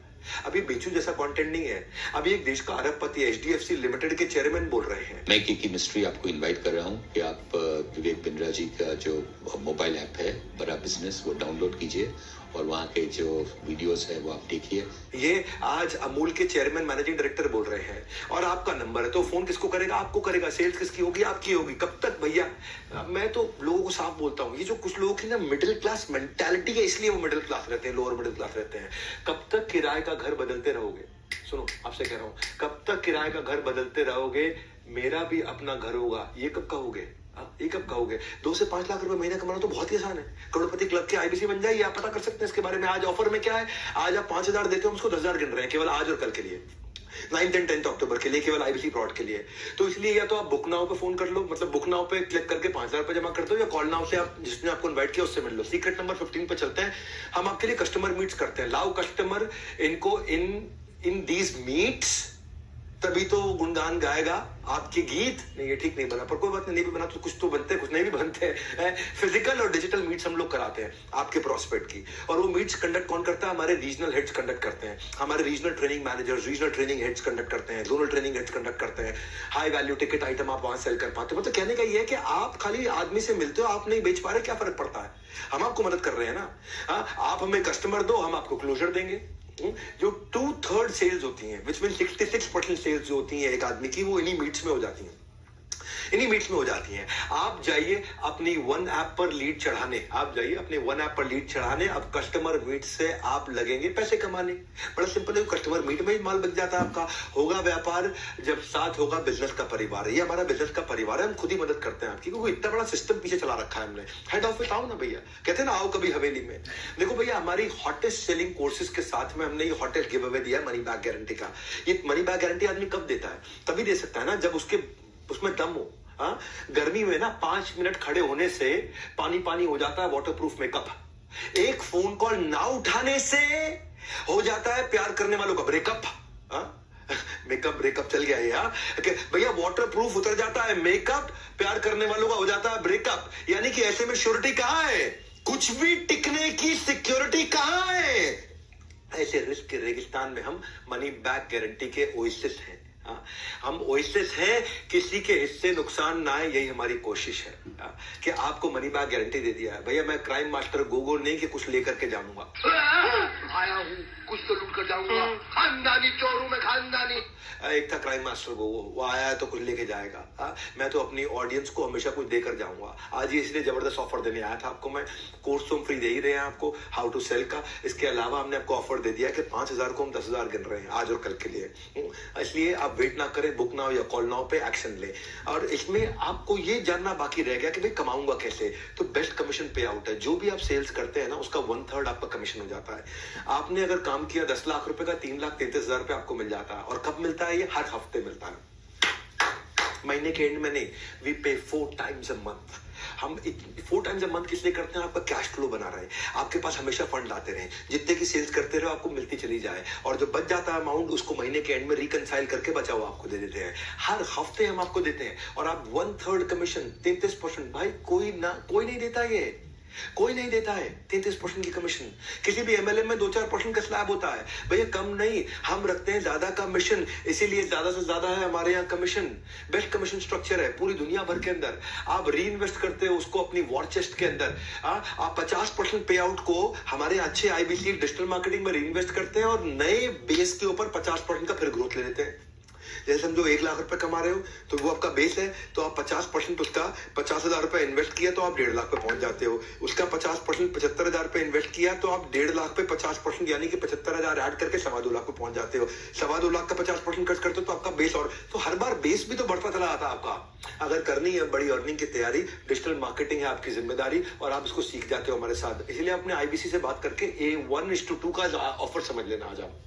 अभी बेचू जैसा कंटेंट नहीं है, अभी एक देश का अरबपति HDFC लिमिटेड के चेयरमैन बोल रहे हैं। मैं की मिस्ट्री आपको इनवाइट कर रहा हूं कि आप विवेक बिंद्रा जी का जो मोबाइल ऐप है बड़ा बिजनेस, वो डाउनलोड कीजिए और वहाँ के जो वीडियोस है वो आप देखिए। ये आज अमूल के चेयरमैन मैनेजिंग डायरेक्टर बोल रहे हैं, और आपका नंबर है, तो फोन किसको करेगा? आपको करेगा। सेल्स किसकी होगी? आपकी होगी। कब तक भैया? मैं तो लोगों को साफ बोलता हूँ, ये जो कुछ लोगों की ना मिडिल क्लास मेंटालिटी है, इसलिए वो मिडिल क्लास रहते हैं, लोअर मिडिल क्लास रहते हैं। कब तक किराए का घर बदलते रहोगे? सुनो, आपसे कह रहा हूँ, कब तक किराए का घर बदलते रहोगे? मेरा भी अपना घर होगा, ये कब कहोगे? ये कब कहोगे? 2 से 5 लाख रुपए महीने कमाना तो बहुत ही आसान है। करोड़पति क्लब के आईबीसी बन जाइए, आप पता कर सकते हैं इसके बारे में। आज ऑफर में क्या है, आज आप 5,000 देते हो, उसको 10,000 गिन रहे हैं केवल आज और कल के लिए, 9th and 10th अक्टूबर के लिए, केवल आईबीसी फ्रॉड के लिए। तो इसलिए या तो आप बुक नाउ पे फोन कर लो, मतलब बुक नाउ पे क्लिक करके 5,000 रुपए जमा कर दो, या कॉल नाउ से आप जिसने आपको इनवाइट किया उससे मिल लो। सीक्रेट नंबर 15 पे चलते हैं, हम आपके लिए कस्टमर मीट्स करते हैं। लाओ कस्टमर इनको इन दीज मीट्स, तभी तो गुणगान गाएगा आपके गीत। नहीं, ये ठीक नहीं बना, पर कोई बात नहीं भी बना तो कुछ तो बनते हैं, कुछ नहीं भी बनते हैं। फिजिकल और डिजिटल मीट्स हम लोग कराते हैं आपके प्रोस्पेक्ट की, और वो मीट्स कंडक्ट कौन करता है? हमारे रीजनल हेड्स कंडक्ट करते हैं, हमारे regional training managers, regional training heads conduct करते हैं, जोनल ट्रेनिंग हेड्स कंडक्ट करते हैं। हाई वैल्यू टिकट आइटम आप वहां सेल कर पाते हो। मतलब कहने का ये है कि आप खाली आदमी से मिलते हो, आप नहीं बेच पा रहे, क्या फर्क पड़ता है? हम आपको मदद कर रहे हैं ना। आप हमें कस्टमर दो, हम आपको क्लोजर देंगे। जो 2/3 सेल्स होती हैं, विच मीन 66% सेल्स जो होती हैं एक आदमी की, वो इन्हीं मीट्स में हो जाती हैं, इन्हीं मीट्स में हो जाती हैं। आप जाइए अपनी वन ऐप पर लीड चढ़ाने, आप जाइए अपने वन ऐप पर लीड चढ़ाने। अब कस्टमर मीट से आप लगेंगे पैसे कमाने। बड़ा सिंपल है, कस्टमर मीट में ही माल बिक जाता है आपका। होगा व्यापार जब साथ होगा बिजनेस का परिवार। ये हमारा बिजनेस का परिवार है, हम खुद ही मदद करते हैं आपकी, क्योंकि इतना बड़ा सिस्टम पीछे चला रखा है हमने। हेड ऑफिस आओ ना भैया, कहते हैं ना आओ कभी हवेली में। देखो भैया, हमारी हॉटेस्ट सेलिंग कोर्सेज के साथ में हमने ये हॉटेस्ट गिव अवे दिया है मनी बैक गारंटी का। ये मनी बैक गारंटी आदमी कब देता है? तभी दे सकता है ना जब उसमें दम हो। गर्मी में ना 5 मिनट खड़े होने से पानी पानी हो जाता है वाटरप्रूफ मेकअप। एक फोन कॉल ना उठाने से हो जाता है प्यार करने वालों का ब्रेकअप। मेकअप ब्रेकअप चल गया है यार भैया, वाटर प्रूफ उतर जाता है मेकअप, प्यार करने वालों का हो जाता है ब्रेकअप। यानी कि ऐसे में श्योरिटी कहां है, कुछ भी टिकने की सिक्योरिटी कहां है। ऐसे रिस्क के रेगिस्तान में हम मनी बैक गारंटी के ओएसिस हैं। हम ओएसिस हैं, किसी के हिस्से नुकसान ना आए, यही हमारी कोशिश है कि आपको मनी बैक गारंटी दे दिया है। भैया मैं क्राइम मास्टर गोगो नहीं कि कुछ लेकर के जाऊंगा, आया हूँ कुछ तो लूट कर जाऊंगा, खानदानी चोर हूं मैं, खानदानी। एक था क्राइम मास्टर गोगो, वो आया है तो कुछ लेके जाएगा। मैं तो अपनी ऑडियंस को हमेशा कुछ देकर जाऊंगा। आज ही इसलिए जबरदस्त ऑफर देने आया था आपको मैं। कोर्स तो हम फ्री दे ही रहे हैं आपको, हाउ टू सेल का। इसके अलावा हमने आपको ऑफर दे दिया कि 5,000 को हम 10,000 गिन रहे हैं आज और कल के लिए। इसलिए आप वेट ना करें, बुक नाउ या कॉल नाउ पे एक्शन ले। और इसमें आपको ये जानना बाकी रह गया कि भाई कमाऊंगा कैसे। तो बेस्ट कमीशन पे आउट है, जो भी आप सेल्स करते हैं ना उसका 1/3 आपका कमीशन हो जाता है। आपने अगर काम किया 10 लाख रुपए का, 3,33,000 रुपए आपको मिल जाता है। और कब मिलता है ये, हर हफ्ते मिलता है, महीने के एंड में नहीं। वी पे 4 times a month। हम 4 times a month किस लिए करते हैं, आपका कैश फ्लो बना रहे, आपके पास हमेशा फंड आते रहे, जितने की सेल्स करते रहो आपको मिलती चली जाए। और जो बच जाता है अमाउंट उसको महीने के एंड में रिकनसाइल करके बचा हुआ आपको दे देते हैं। हर हफ्ते हम आपको देते हैं। और आप 1/3 कमीशन 33%, भाई कोई नहीं देता, ये कोई नहीं देता है 33% की कमीशन। किसी भी एमएलएम में 2-4% का स्लैब होता है भैया, कम नहीं। हम रखते हैं ज्यादा कमीशन, इसीलिए ज्यादा से ज्यादा है हमारे यहाँ कमीशन। बेस्ट कमीशन स्ट्रक्चर है पूरी दुनिया भर के अंदर। आप री इन्वेस्ट करते हो उसको अपनी वॉर चेस्ट के अंदर। आप 50% पे आउट को हमारे अच्छे आईबीसी डिजिटल मार्केटिंग में री इन्वेस्ट करते हैं और नए बेस के ऊपर 50% का फिर ग्रोथ ले लेते हैं। जैसे समझो 1 लाख रुपए कमा रहे हो तो वो आपका बेस है, तो आप 50% उसका 50,000 रुपए इन्वेस्ट किया तो आप 1.5 लाख पे पहुंच जाते हो। उसका 50% 75,000 रुपए इन्वेस्ट किया तो आप 1.5 लाख पे 50% यानी कि 75,000 ऐड करके 2.25 लाख पे पहुंच जाते हो। 2.25 लाख का 50% खर्च करते हो तो आपका बेस, और तो हर बार बेस भी तो बढ़ता चला आता है आपका। अगर करनी है बड़ी अर्निंग की तैयारी, डिजिटल मार्केटिंग है आपकी जिम्मेदारी और आप इसको सीख जाते हो हमारे साथ। इसलिए अपने आईबीसी से बात करके A1:2 का ऑफर समझ लेना आज आप,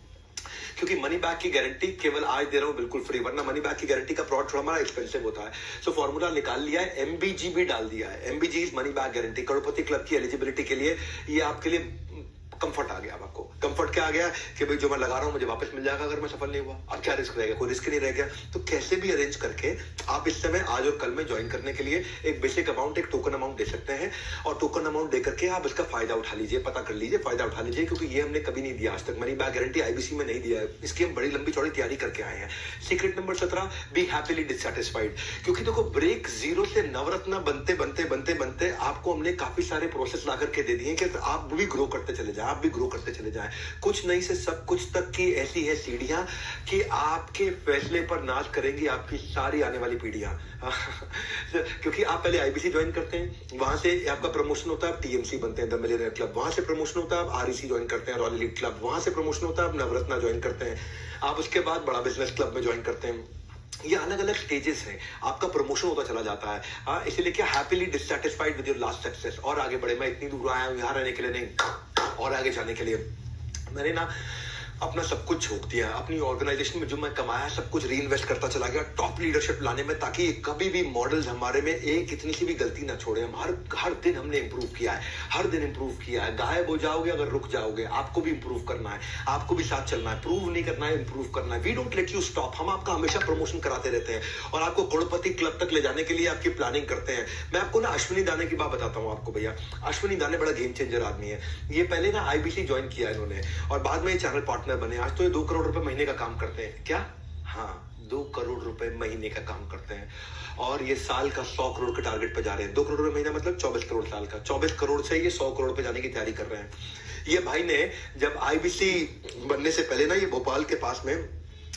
क्योंकि मनी बैक की गारंटी केवल आज दे रहा हूं बिल्कुल फ्री, वरना मनी बैक की गारंटी का प्रोडक्ट थोड़ा हमारा एक्सपेंसिव होता है। सो फॉर्मूला निकाल लिया है, एमबीजी भी डाल दिया है। MBG is money back guarantee. Crorepati club की एलिजिबिलिटी के लिए ये आपके लिए कंफर्ट आ गया। अब आपको कंफर्ट क्या आ गया कि भाई जो मैं लगा रहा हूं मुझे वापस मिल जाएगा अगर मैं सफल नहीं हुआ। अब क्या रिस्क रहेगा, कोई रिस्क नहीं रह गया। तो कैसे भी अरेंज करके आप इस समय आज और कल में ज्वाइन करने के लिए एक बेसिक अमाउंट, एक टोकन अमाउंट दे सकते हैं और टोकन अमाउंट देकर के आप इसका फायदा उठा लीजिए, पता कर लीजिए, फायदा उठा लीजिए, क्योंकि ये हमने कभी नहीं दिया आज तक। मनी बैक गारंटी आईबीसी में नहीं दिया है, इसकी हम बड़ी लंबी चौड़ी तैयारी करके आए हैं। Secret number 17, B happily dissatisfied. क्योंकि देखो ब्रेक जीरो से नवरत्न बनते बनते बनते बनते आपको हमने काफी सारे प्रोसेस ला करके दे दिए कि आप भी ग्रो करते चले जाए, आप भी ग्रो करते चले जाए। कुछ नहीं से सब कुछ तक की ऐसी है सीढ़ियां कि आपके फैसले पर नाज करेंगी आपकी सारी आने वाली पीढ़ियां। क्योंकि आप पहले आईबीसी ज्वाइन करते हैं, वहां से आपका प्रमोशन होता है, आप टीएमसी बनते हैं, द मिलियनेयर क्लब। वहां से प्रमोशन होता है, आप आरईसी ज्वाइन करते हैं, रॉयल एलीट क्लब। वहां से प्रमोशन होता है, आप नवरत्ना ज्वाइन करते हैं। आप उसके बाद बड़ा बिजनेस क्लब में ज्वाइन करते हैं। ये अलग अलग स्टेजेस हैं, आपका प्रमोशन होता चला जाता है। हाँ, इसीलिए क्या happily dissatisfied with your last success. और आगे बढ़े, मैं इतनी दूर आया हूं यहाँ रहने के लिए नहीं, और आगे जाने के लिए मैंने ना अपना सब कुछ झोंक दिया। अपनी ऑर्गेनाइजेशन में जो मैं कमाया सब कुछ री इन्वेस्ट करता चला गया टॉप लीडरशिप लाने में, ताकि कभी भी मॉडल्स हमारे में एक इतनी सी भी गलती ना छोड़े। हम हर दिन हमने इंप्रूव किया है, हर दिन इंप्रूव किया है। गायब हो जाओगे अगर रुक जाओगे, आपको भी इंप्रूव करना है, आपको भी साथ चलना है। प्रूव नहीं करना है, इंप्रूव करना है। We don't let you stop. हम आपका हमेशा प्रमोशन कराते रहते हैं और आपको करोड़पति क्लब तक ले जाने के लिए आपकी प्लानिंग करते हैं। मैं आपको ना अश्विनी दाने की बात बताता हूँ आपको भैया। अश्विनी दाने बड़ा गेम चेंजर आदमी है। ये पहले ना आईबीसी ज्वाइन किया इन्होंने और बाद में चैनल पार्टनर बने। आज तो ये 2 करोड़ रुपए महीने का काम करते हैं। क्या? हाँ, 2 करोड़ रुपए महीने का काम करते हैं और ये साल का 100 करोड़ के टारगेट पे जा रहे हैं। 2 करोड़ रुपए महीना मतलब 24 करोड़ साल का। 24 करोड़ से ये 100 करोड़ पे जाने की तैयारी कर रहे हैं। ये भाई ने जब आईबीसी बनने से पहले ना ये भोपाल के पास में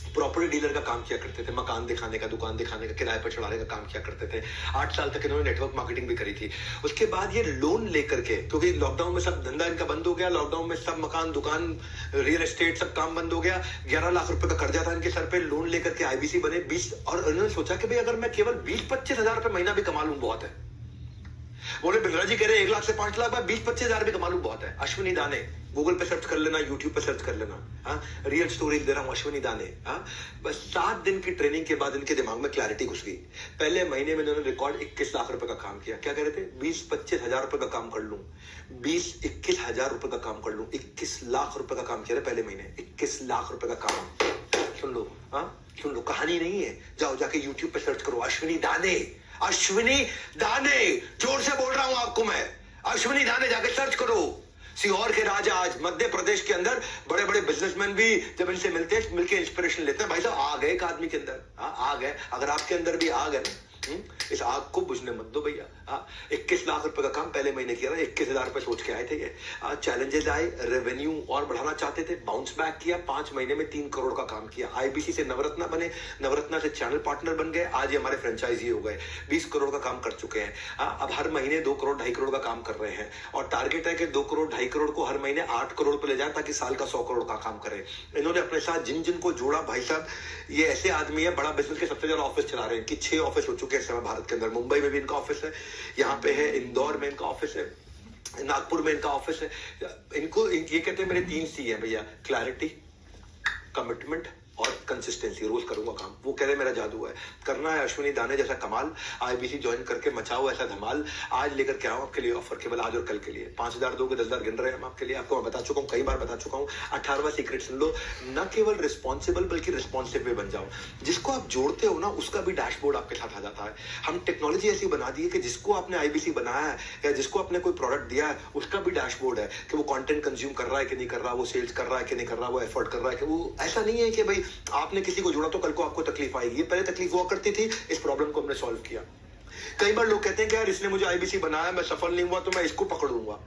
प्रॉपर्टी डीलर का काम किया करते थे, मकान दिखाने का, दुकान दिखाने का, किराए पर चढ़ाने का काम किया करते थे। 8 साल तक इन्होंने नेटवर्क मार्केटिंग भी करी थी। उसके बाद ये लोन लेकर के, क्योंकि लॉकडाउन में सब धंधा इनका बंद हो गया, लॉकडाउन में सब मकान, दुकान, रियल एस्टेट सब काम बंद हो गया। 11 लाख रुपए का कर्जा था इनके सर पे। लोन लेकर के आईबीसी बने 20, और इन्होंने सोचा कि भाई अगर मैं केवल 20-25 हजार रुपए महीना भी कमा लूं बहुत है। बोले बिंद्रा जी कह रहे 1 लाख से 5 लाख, 20-25 हजार भी कमा लूं बहुत है। अश्विनी दाने गूगल पे सर्च कर लेना, यूट्यूब पे सर्च कर लेना। हाँ, रियल स्टोरीज दे रहा हूं, अश्विनी दाने। हाँ, बस 7 दिन की ट्रेनिंग के बाद इनके दिमाग में क्लैरिटी घुस गई। पहले महीने में इन्होंने रिकॉर्ड 21 लाख रुपए का काम किया। क्या कह रहे थे? 20-25 हजार रुपए का काम कर लूं, 20-21 हजार रुपए का काम कर लूं। 21 लाख रुपए का काम किया पहले महीने, 21 लाख रुपए का काम। सुन लो, हाँ सुन लो, कहानी नहीं है, जाओ जाके YouTube पे सर्च करो, अश्विनी दाने, अश्विनी दाने, जोर से बोल रहा हूं आपको मैं, अश्विनी दाने जाके सर्च करो। सीहोर के राजा आज मध्य प्रदेश के अंदर बड़े बड़े बिजनेसमैन भी जब इनसे मिलते हैं, मिलके इंस्पिरेशन लेते हैं। भाई साहब आ गए एक आदमी के अंदर, आ गए, अगर आपके अंदर भी आ गए इस आग को बुझने मत दो भैया। 21 लाख रुपए का काम पहले महीने किया था, 21,000 रुपए सोच के आए थे ये। चैलेंजेस आए, रेवेन्यू और बढ़ाना चाहते थे, बाउंस बैक किया, 5 महीने में 3 करोड़ का काम किया। आईबीसी से नवरत्ना बने, नवरत्ना से चैनल पार्टनर बन गए, आज ये हमारे फ्रेंचाइजी हो गए, 20 करोड़ का काम कर चुके हैं। अब हर महीने 2 करोड़ 2.5 करोड़ का काम कर रहे हैं और टारगेट है कि 2 करोड़ 2.5 करोड़ को हर महीने 8 करोड़ पे ले जाए ताकि साल का 100 करोड़ का काम करे। इन्होंने अपने साथ जिन जिन को जोड़ा, भाई साहब ये ऐसे आदमी है, बड़ा बिजनेस के सबसे ज्यादा ऑफिस चला रहे हैं, कि 6 ऑफिस हो चुके हैं इस समय भारत के अंदर। मुंबई में भी इनका ऑफिस है, यहाँ पे है, इंदौर में इनका ऑफिस है, नागपुर में इनका ऑफिस है। इनको ये कहते हैं मेरे 3 C है भैया, क्लैरिटी, कमिटमेंट और कंसिस्टेंसी। रोज करूंगा काम, वो कह रहे मेरा जादू है। करना है अश्विनी दाने जैसा कमाल, आईबीसी ज्वाइन करके मचाओ ऐसा धमाल। आज लेकर के आओ आपके लिए ऑफर, केवल आज और कल के लिए। 5,000 दोगे, 10,000 गिन रहे हैं हम आपके लिए। आपको मैं बता चुका हूँ, कई बार बता चुका हूँ। 18वां सीक्रेट सुन लो, न केवल रिस्पॉन्सिबल बल्कि रिस्पॉन्सिव भी बन जाओ। जिसको आप जोड़ते हो ना, उसका भी डैशबोर्ड आपके साथ आ जाता है। हम टेक्नोलॉजी ऐसी बना दी है कि जिसको आपने आईबीसी बनाया है या जिसको आपने कोई प्रोडक्ट दिया है, उसका भी डैशबोर्ड है कि वो कंटेंट कंज्यूम कर रहा है कि नहीं कर रहा, वो सेल्स कर रहा है कि नहीं कर रहा, वो एफर्ट कर रहा है कि वो। ऐसा नहीं है कि भाई आपने किसी को जोड़ा तो कल को आपको तकलीफ आएगी। पहले तकलीफ हुआ करती थी, इस प्रॉब्लम को हमने सॉल्व किया। कई बार लोग कहते हैं कि यार इसने मुझे आईबीसी बनाया, मैं सफल नहीं हुआ तो मैं इसको पकड़ूंगा।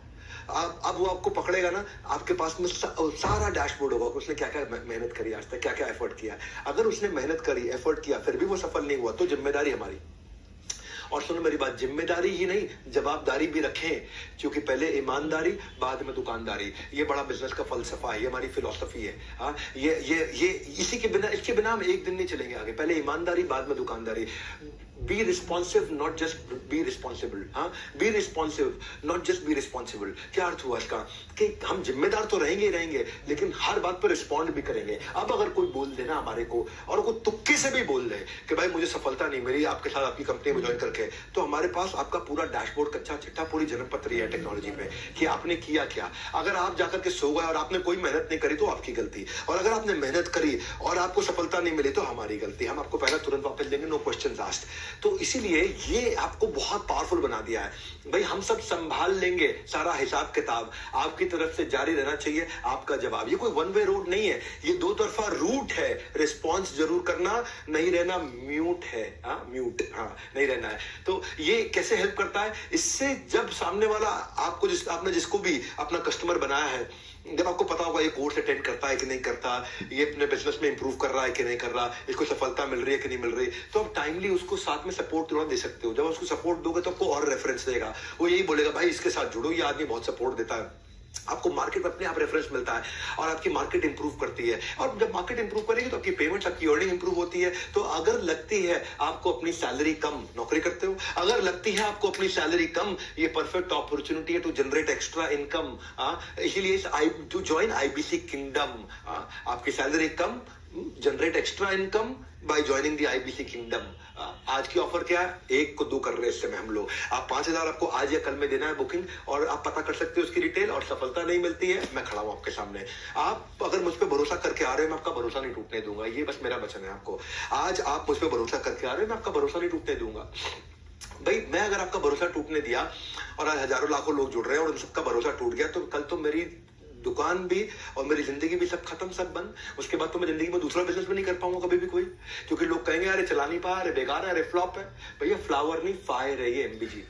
अब वो आपको पकड़ेगा ना, आपके पास में सारा डैशबोर्ड होगा, उसने क्या क्या मेहनत करी आज तक, क्या क्या एफर्ट किया। अगर उसने मेहनत करी, एफर्ट किया, फिर भी वो सफल नहीं हुआ तो जिम्मेदारी हमारी। और सुनो मेरी बात, जिम्मेदारी ही नहीं जवाबदारी भी रखें, क्योंकि पहले ईमानदारी बाद में दुकानदारी। ये बड़ा बिजनेस का फलसफा है, ये हमारी फिलॉसफी है। हाँ, ये इसी के बिना, इसके बिना हम एक दिन नहीं चलेंगे आगे। पहले ईमानदारी बाद में दुकानदारी। Be responsive not just be responsible. हाँ, be responsive not just be responsible. क्या अर्थ हुआ इसका? कि हम जिम्मेदार तो रहेंगे ही रहेंगे, लेकिन हर बात पर रिस्पॉन्ड भी करेंगे। अब अगर कोई बोल देना हमारे को, और कोई तुक्के से भी बोल दे कि भाई मुझे सफलता नहीं मिली आपके साथ, आपकी कंपनी में ज्वाइन करके, तो हमारे पास आपका पूरा डैशबोर्ड, कच्चा चिट्ठा, पूरी जन्मपत्री है टेक्नोलॉजी पे कि आपने किया क्या। अगर आप जाकर के सो गए और आपने कोई मेहनत नहीं करी तो आपकी गलती, और अगर आपने मेहनत करी और आपको सफलता नहीं मिली तो हमारी गलती। हम आपको पहला तुरंत वापस देंगे, नो क्वेश्चंस आस्क्ड। तो इसीलिए ये आपको बहुत पावरफुल बना दिया है। भाई हम सब संभाल लेंगे सारा हिसाब किताब, आपकी तरफ से जारी रहना चाहिए आपका जवाब। ये कोई वन वे रोड नहीं है, ये 2 तरफा रूट है। रिस्पॉन्स जरूर करना, नहीं रहना म्यूट है। म्यूट, नहीं रहना है। तो ये कैसे हेल्प करता है? इससे जब सामने वाला आपको, आपने जिसको भी अपना कस्टमर बनाया है, जब आपको पता होगा ये कोर्स अटेंड करता है कि नहीं करता, ये अपने बिजनेस में इंप्रूव कर रहा है कि नहीं कर रहा, इसको सफलता मिल रही है कि नहीं मिल रही, तो आप टाइमली उसको साथ में सपोर्ट थोड़ा दे सकते हो। जब उसको सपोर्ट दोगे तो आपको और रेफरेंस देगा, वो यही बोलेगा भाई इसके साथ जुड़ो, ये आदमी बहुत सपोर्ट देता है। आपको मार्केट में अपने आप रेफरेंस मिलता है और आपकी मार्केट इंप्रूव करती है। और जब मार्केट इंप्रूव करेगी तो आपकी पेमेंट्स, आपकी अर्निंग इंप्रूव होती है। तो अगर लगती है आपको अपनी सैलरी कम, नौकरी करते हो, अगर लगती है आपको अपनी सैलरी कम, ये परफेक्ट अपॉर्चुनिटी है टू जनरेट एक्स्ट्रा इनकम। इसीलिए टू ज्वाइन आईबीसी किंगडम। आपकी salary come, generate extra income by joining the IBC kingdom. आज की ऑफर क्या है? 1 को 2 कर रहे हैं इस समय हम लोग। आप 5,000 आपको आज या कल में देना है बुकिंग, और आप पता कर सकते हो उसकी डिटेल। और सफलता नहीं मिलती है, मैं खड़ा हूं आपके सामने। आप अगर मुझ पर भरोसा करके आ रहे हो, मैं आपका भरोसा नहीं टूटने दूंगा। ये बस मेरा वचन है आपको। आज आप मुझ पर भरोसा करके आ रहे हो, मैं आपका भरोसा नहीं टूटने दूंगा। भाई मैं अगर आपका भरोसा टूटने दिया और आज हजारों लाखों लोग जुड़ रहे हैं और उन सबका भरोसा टूट गया, तो कल तो मेरी दुकान भी और मेरी जिंदगी भी सब खत्म, सब बंद। उसके बाद तो मैं जिंदगी में दूसरा बिजनेस भी नहीं कर पाऊंगा कभी भी कोई, क्योंकि लोग कहेंगे अरे चला नहीं पा, अरे बेकार है, अरे फ्लॉप है। भैया फ्लावर नहीं फायर है ये एमबीजी।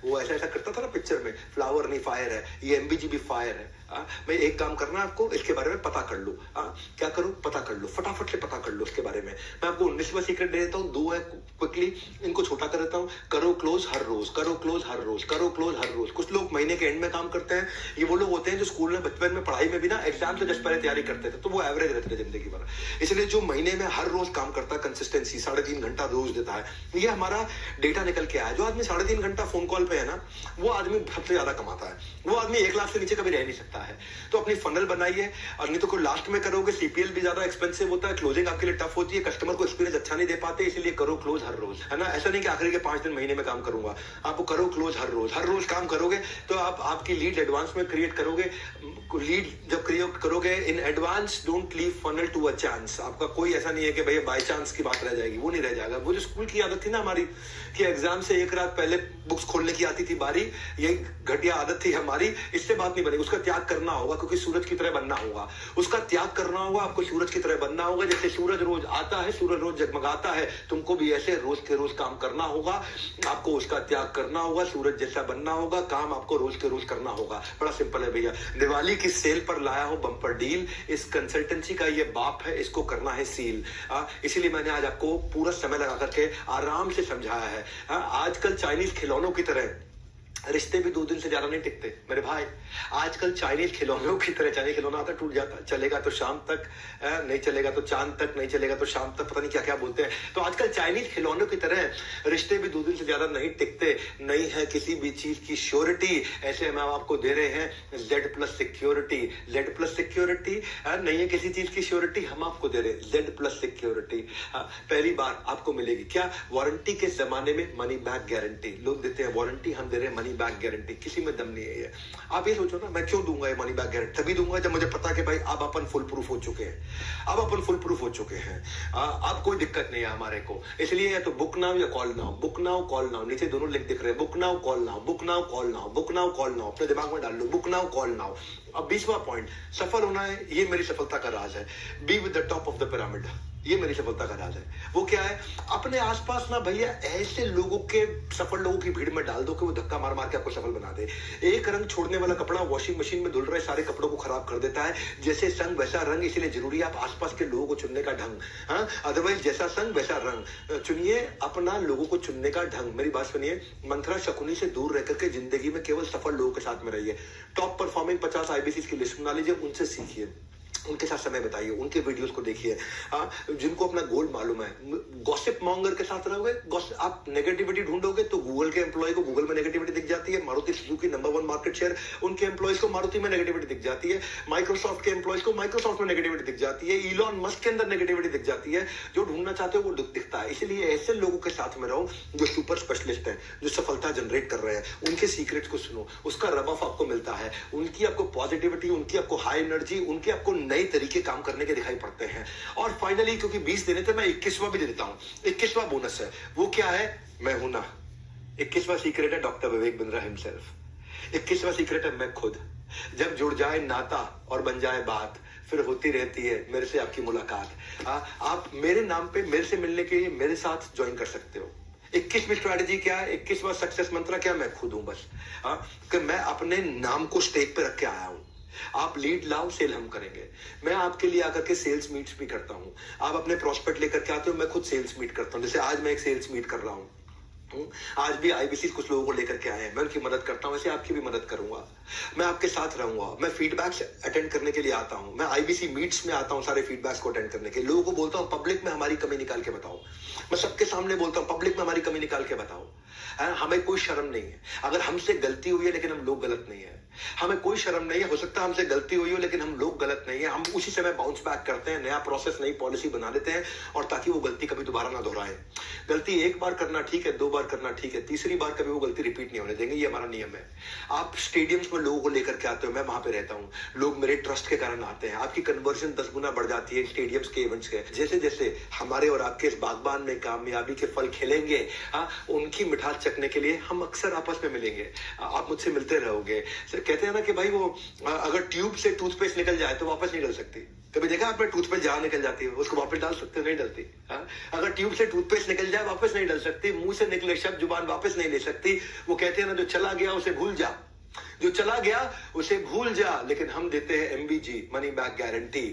वो ऐसा करता था ना पिक्चर में, फ्लावर नहीं फायर है, ये एमबीजी भी फायर है। भाई एक काम करना है आपको, इसके बारे में पता कर लो। क्या करो? पता कर लो, फटाफट से पता कर लो इसके बारे में। मैं आपको 19वां सीक्रेट दे देता हूँ, 2 है क्विकली, इनको छोटा कर देता हूँ। करो क्लोज हर रोज, करो क्लोज हर रोज, करो क्लोज हर रोज। कुछ लोग महीने के एंड में काम करते हैं। ये वो लोग होते हैं जो स्कूल में बचपन में पढ़ाई में भी ना एग्जाम से जस्ट पहले तैयारी करते थे, तो वो एवरेज रहते थे जिंदगी भर। इसलिए जो महीने में हर रोज काम करता है, कंसिस्टेंसी 3.5 घंटा रोज देता है, ये हमारा डेटा निकल के आया। जो आदमी 3.5 घंटा फोन कॉल पे है ना, वो आदमी सबसे ज्यादा कमाता है। वो आदमी 1 लाख से नीचे कभी रह नहीं सकता है। तो अपनी फनल बनाइए, और नहीं तो कोई लास्ट में करोगे, सीपीएल भी ज्यादा एक्सपेंसिव होता है, क्लोजिंग आपके लिए टफ होती है, कस्टमर को एक्सपीरियंस अच्छा नहीं दे पाते। इसलिए करो क्लोज हर रोज, है ना। ऐसा नहीं कि आखिरी के 5 दिन महीने में काम करूंगा, आपको करो क्लोज हर रोज। हर रोज काम करोगे तो आप आपकी लीड एडवांस में क्रिएट करोगे। लीड जब करोगे in advance, don't leave funnel to a chance. आपका कोई ऐसा नहीं है कि भैया बाय चांस की बात रह जाएगी, वो नहीं रह जाएगा। वो जो स्कूल की आदत थी ना हमारी कि एग्जाम से एक रात पहले बुक्स खोलने की आती थी बारी, ये घटिया आदत थी हमारी, इससे बात नहीं बनेगी। उसका त्याग करना होगा, क्योंकि सूरज की तरह बनना होगा। उसका त्याग करना होगा, आपको सूरज की तरह बनना होगा। जैसे सूरज रोज आता है, सूरज रोज जगमगाता है, तुमको भी ऐसे रोज के रोज काम करना होगा। आपको उसका त्याग करना होगा, सूरज जैसा बनना होगा, काम आपको रोज के रोज करना होगा। बड़ा सिंपल है भैया। दिवाली की सेल पर लाया हूं बम्पर डील, इस कंसल्टेंसी का ये बाप है, इसको करना है सील। इसीलिए मैंने आज आपको पूरा समय लगा करके आराम से समझाया है। आजकल चाइनीज खिलौनों की तरह रिश्ते भी 2 दिन से ज्यादा नहीं टिकते मेरे भाई। आजकल चाइनीज खिलौनों की तरह, चाइनीज खिलौना आता टूट जाता, चलेगा तो शाम तक, नहीं चलेगा तो चांद तक, नहीं चलेगा तो शाम तक, पता नहीं क्या क्या बोलते हैं। तो आजकल चाइनीज खिलौनों की तरह रिश्ते भी 2 दिन से ज्यादा नहीं टिकते। नहीं है किसी भी चीज की श्योरिटी, ऐसे हम आपको दे रहे हैं Z+ सिक्योरिटी। Z+ सिक्योरिटी नहीं है किसी चीज की श्योरिटी, हम आपको दे रहे हैं Z+ सिक्योरिटी। पहली बार आपको मिलेगी क्या, वारंटी के जमाने में मनी बैक गारंटी। लोग देते हैं वारंटी, हम दे रहे हैं मनी बैक गारंटी। किसी में दम नहीं है ये। आप ये सोचो ना, मैं क्यों दूंगा ये मनी बैक गारंटी? तभी दूंगा जब मुझे पता कि भाई अब अपन फुल प्रूफ हो चुके हैं, अब अपन फुल प्रूफ हो चुके हैं, अब कोई दिक्कत नहीं है हमारे को। इसलिए या तो बुक नाउ या call now, book now call now, नीचे दोनों लिंक दिख रहे हैं, book now call now, book now call now, book now call now. अपने दिमाग में डाल लो, बुक नाउ कॉल नाउ। अब 20वां पॉइंट, सफल होना है, ये मेरी सफलता का राज है। Be with the top of the pyramid, ये मेरी सफलता का राज है। वो क्या है, अपने आसपास ना भैया ऐसे लोगों के, सफल लोगों की भीड़ में डाल दो कि वो धक्का मार मार के आपको सफल बना दे। एक रंग छोड़ने वाला कपड़ा वॉशिंग मशीन में धुल रहे सारे कपड़ों को खराब कर देता है। जैसे संग वैसा रंग, इसीलिए जरूरी है आप आसपास के लोगों को चुनने का ढंग। हाँ, अदरवाइज जैसा संग वैसा रंग। चुनिए अपना लोगों को चुनने का ढंग। मेरी बात सुनिए, मंत्रा शकुनी से दूर रह करके जिंदगी में केवल सफल लोगों के साथ में रहिए। टॉप परफॉर्मिंग 50 IBC की लिस्ट बना लीजिए, उनसे सीखिए, उनके साथ समय बताइए, उनके वीडियोस को देखिए। जिनको अपना गोल मालूम है, गॉसिप मॉन्गर के साथ रहोगे, आप नेगेटिविटी ढूंढोगे तो गूगल के एम्प्लॉय को गूगल में नेगेटिविटी दिख जाती है। Maruti Suzuki number 1 market share, उनके एम्प्लॉयज को मारुति में नेगेटिविटी दिख जाती है। माइक्रोसॉफ्ट के एम्प्लॉयज को माइक्रोसॉफ्ट में नेगेटिविटी दिख जाती है। इलॉन मस्क के अंदर नेगेटिविटी दिख जाती है। जो ढूंढना चाहते हो वो दिखता है। इसलिए ऐसे लोगों के साथ में रहो जो सुपर स्पेशलिस्ट हैं, जो सफलता जनरेट कर रहे हैं। उनके सीक्रेट्स को सुनो, उसका रब ऑफ आपको मिलता है। उनकी आपको पॉजिटिविटी, उनकी आपको हाई एनर्जी, उनके आपको नई तरीके काम करने के दिखाई पड़ते हैं। और फाइनली, क्योंकि 20 देने थे, मैं 21वां भी दे देता हूं। 21वां बोनस है। वो क्या है, मैं हूं ना। 21वां सीक्रेट है doctor Vivek Bindra himself. 21वां secret है मैं खुद। जब जुड़ जाए नाता और बन जाए बात, फिर होती रहती है मेरे से आपकी मुलाकात। आप मेरे नाम पे मेरे से मिलने के लिए मेरे साथ ज्वाइन कर सकते हो। 21वीं स्ट्रैटेजी क्या है, 21वां सक्सेस मंत्र क्या, मैं खुद हूं बस। कि मैं अपने नाम को स्टेज पे रख के आया हूं। आप लीड लाओ, सेल हम करेंगे। मैं आपके लिए आकर के सेल्स मीट्स भी करता हूं। आप अपने प्रोस्पेक्ट लेकर के आते हो, मैं खुद सेल्स मीट करता हूं। जैसे आज मैं एक सेल्स मीट कर रहा हूं। आज भी IBC कुछ लोगों को लेकर के आए हैं, मैं उनकी मदद करता हूं, वैसे आपकी भी मदद करूंगा। मैं आपके साथ रहूंगा। मैं फीडबैक्स अटेंड करने के लिए आता हूं। मैं IBC मीट्स में आता हूं सारे फीडबैक्स को अटेंड करने के। लोगों को बोलता हूं पब्लिक में हमारी कमी निकाल के बताओ। मैं सबके सामने बोलता हूं पब्लिक में हमारी कमी निकाल के बताओ। हमें कोई शर्म नहीं है। अगर हमसे गलती हुई है लेकिन हम लोग गलत नहीं है, हमें कोई शर्म नहीं है। हो सकता है हमसे गलती हुई हो लेकिन हम लोग गलत नहीं है। हम उसी समय बाउंस बैक करते हैं, नया प्रोसेस, नई पॉलिसी बना देते हैं, और ताकि वो गलती कभी दोबारा ना दोहराए। गलती एक बार करना ठीक है, 2 बार करना ठीक है, तीसरी बार कभी वो गलती रिपीट नहीं होने देंगे। ये हमारा नियम है। आप स्टेडियम्स में लोगों को लेकर के आते हो, मैं वहां पे रहता हूँ, लोग मेरे ट्रस्ट के कारण आते हैं। आपकी कन्वर्जन 10 गुना बढ़ जाती है स्टेडियम्स के इवेंट्स के। जैसे जैसे हमारे और आपके इस बागबान में कामयाबी के फल खिलेंगे, उनकी मिठास चखने के लिए हम अक्सर आपस में मिलेंगे। आप मुझसे मिलते रहोगे। कहते हैं ना कि भाई वो अगर ट्यूब से टूथपेस्ट निकल जाए तो वापस नहीं डल सकती। कभी देखा आपने टूथपेस्ट जहां निकल जाती है उसको वापस डाल सकते हो? नहीं डलती। अगर ट्यूब से टूथपेस्ट निकल जाए वापस नहीं डल सकती। मुंह से निकले शब्द जुबान वापस नहीं ले सकती। वो कहते हैं ना, जो चला गया उसे भूल जा, जो चला गया उसे भूल जा। लेकिन हम देते हैं MBG, मनी बैक गारंटी।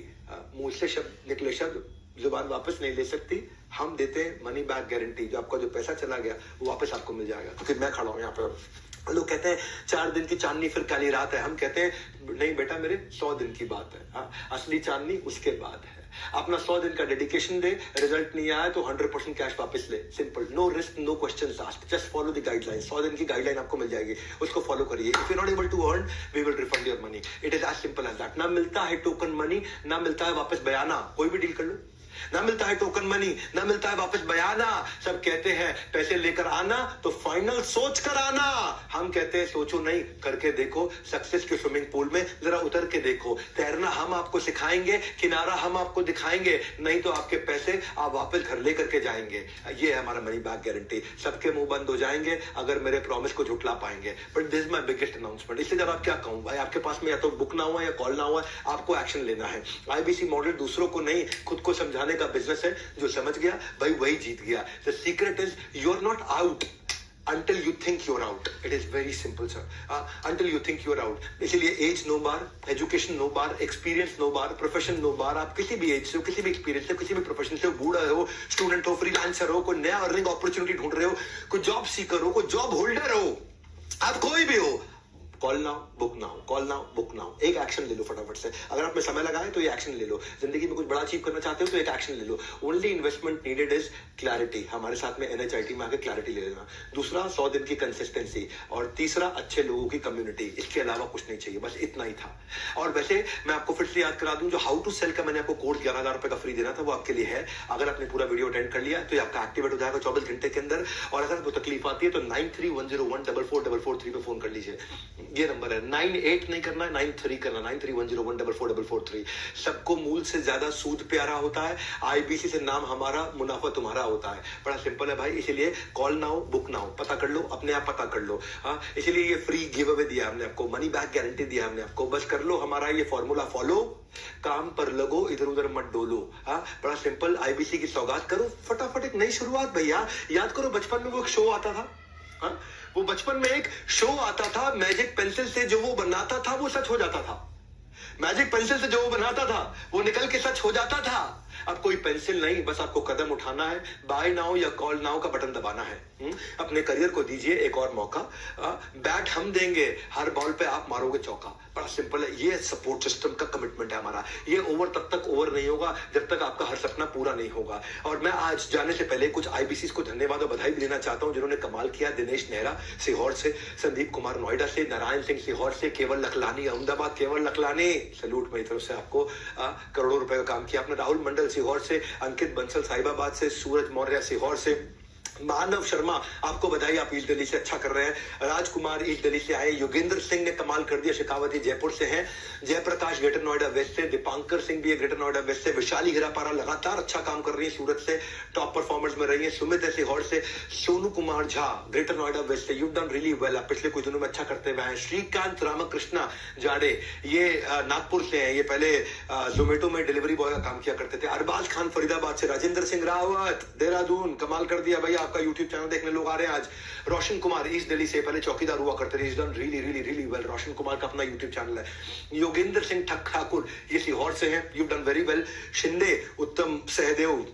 मुंह से शब्द निकले शब्द जुबान वापस नहीं ले सकती। हम देते हैं मनी बैक गारंटी। जो आपका जो पैसा चला गया वो वापस आपको मिल जाएगा। क्योंकि मैं खड़ा हूं यहाँ पे। लोग कहते हैं 4 दिन की चांदनी फिर काली रात है। हम कहते हैं नहीं बेटा, मेरे 100 दिन की बात है। असली चांदनी उसके बाद है। अपना 100 दिन का डेडिकेशन दे, रिजल्ट नहीं आया तो 100% कैश वापस ले। Simple, no risk, no questions asked, just follow the guideline. 100 दिन की गाइडलाइन आपको मिल जाएगी, उसको फॉलो करिए। If you not able to earn, we will refund your money. It is as simple as that. ना मिलता है टोकन मनी, ना मिलता है वापस बयाना। कोई भी डील कर लो, ना मिलता है टोकन मनी, ना मिलता है वापस बयाना। सब कहते हैं पैसे लेकर आना तो फाइनल सोच कर आना। हम कहते हैं सोचो नहीं, करके देखो। सक्सेस के स्विमिंग पूल में जरा उतर के देखो। तैरना हम आपको सिखाएंगे, किनारा हम आपको दिखाएंगे, नहीं तो आपके पैसे आप वापस घर लेकर के जाएंगे। ये है हमारा मनी बैक गारंटी। सबके मुंह बंद हो जाएंगे अगर मेरे प्रॉमिस को झुठला पाएंगे। But this is my biggest announcement. इसलिए जब आप क्या कहूं भाई, आपके पास में या तो बुक ना हुआ या कॉल ना हुआ, आपको एक्शन लेना है। आईबीसी मॉडल दूसरों को नहीं, खुद को समझाने का बिजनेस है। जो समझ गया भाई वही जीत गया। The secret is you are not out until you think you're out. It is very simple, sir. Until you think you're out. इसलिए एज नो बार, एजुकेशन नो बार, एक्सपीरियंस नो बार, प्रोफेशन नो बार। आप किसी भी एज से हो, किसी भी एक्सपीरियंस से, किसी भी प्रोफेशन से हो, बूढ़ा हो, स्टूडेंट हो, फ्रीलांसर हो, कोई नया अर्निंग अपॉर्चुनिटी ढूंढ रहे हो, कोई जॉब सीकर हो, कोई जॉब होल्डर हो, आप कोई भी हो, call now book now, call now book now. एक एक्शन ले लो फटाफट से। अगर आपने समय लगाए तो ये एक्शन ले लो। जिंदगी में कुछ बड़ा अचीव करना चाहते हो तो एक एक्शन ले लो। Only investment needed is clarity. हमारे साथ में एनएचआईटी में आके क्लैरिटी ले लेना। दूसरा 100 दिन की कंसिस्टेंसी, और तीसरा अच्छे लोगों की कम्युनिटी। इसके अलावा कुछ नहीं चाहिए, बस इतना ही था। और वैसे मैं आपको फिर से याद करा दूं, जो हाउ टू सेल का मैंने आपको कोर्स 11,000 रुपए का फ्री देना था वो आपके लिए है। अगर आपने पूरा वीडियो अटेंड कर लिया तो ये आपका एक्टिवेट हो जाएगा 24 घंटे के अंदर। और अगर वो तकलीफ आती है तो 9310144443 पे फोन कर लीजिए। ये नंबर है। 98 नहीं करना है, 93 करना, 9310144443। सबको मूल से ज्यादा सूद प्यारा होता है। आईबीसी से नाम हमारा, मुनाफा तुम्हारा होता है। बड़ा सिंपल है भाई। इसीलिए कॉल नाउ बुक नाउ, पता कर लो, अपने आप पता कर लो। हाँ, इसीलिए ये फ्री गिव अवे दिया हमने आपको, मनी बैक गारंटी दिया हमने आपको। बस कर लो हमारा ये फॉर्मूला फॉलो, काम पर लगो, इधर उधर मत डोलो। हाँ, बड़ा सिंपल। आईबीसी की सौगात करो फटाफट, एक नई शुरुआत भैया। याद करो बचपन में वो एक शो आता था। हाँ, वो बचपन में एक शो आता था, मैजिक पेंसिल से जो वो बनाता था वो सच हो जाता था। मैजिक पेंसिल से जो वो बनाता था वो निकल के सच हो जाता था। अब कोई पेंसिल नहीं, बस आपको कदम उठाना है। बाय नाउ या कॉल नाउ का बटन दबाना है। अपने करियर को दीजिए एक और मौका। बैट हम देंगे, हर बॉल पे आप मारोगे चौका। बड़ा सिंपल है। ये सपोर्ट सिस्टम का कमिटमेंट है हमारा। ये ओवर तब तक ओवर नहीं होगा जब तक आपका हर सपना पूरा नहीं होगा। और मैं आज जाने से पहले कुछ आईबीसी को धन्यवाद और बधाई भी देना चाहता हूं जिन्होंने कमाल किया। दिनेश नेहरा सीहोर से, संदीप कुमार नोएडा से, नारायण सिंह सीहोर से, केवल लखलानी अहमदाबाद। केवल लखलानी सैल्यूट मेरी तरफ से आपको। करोड़ों रुपए का काम किया आपने। राहुल मंडल सीहोर से, अंकित बंसल साहिबाबाद से, सूरज मौर्य सीहोर से, मानव शर्मा आपको बधाई, आप ईस्ट दिल्ली से अच्छा कर रहे हैं। राजकुमार ईस्ट दिल्ली से आए। योगेंद्र सिंह ने कमाल कर दिया, शेखावती जयपुर से हैं। जयप्रकाश ग्रेटर नोएडा वेस्ट से, दीपांकर सिंह भी है ग्रेटर नोएडा वेस्ट से। विशाली हिरापारा लगातार अच्छा काम कर रही है सूरत से, टॉप परफॉर्मर्स में रही है। सुमित है सीहोर से। सोनू कुमार झा ग्रेटर नोएडा वेस्ट से, यू डन रियली वेल, आप पिछले कुछ दिनों में अच्छा करते हुए हैं। श्रीकांत रामकृष्णा जाड़े ये नागपुर से है, ये पहले जोमेटो में डिलीवरी बॉय का काम किया करते थे। अरबाज खान फरीदाबाद से। राजेंद्र सिंह रावत देहरादून, कमाल कर दिया भैया, आपका यूट्यूब चैनल देखने लोग आ रहे हैं आज। रोशन कुमार ईस्ट दिल्ली से, पहले चौकीदार हुआ करते थे, is done really really really well. Roshan Kumar का अपना यूट्यूब चैनल है। योगेंद्र सिंह ठाकुर ये सीहोर से हैं, you done very well. Shinde उत्तम सहदेव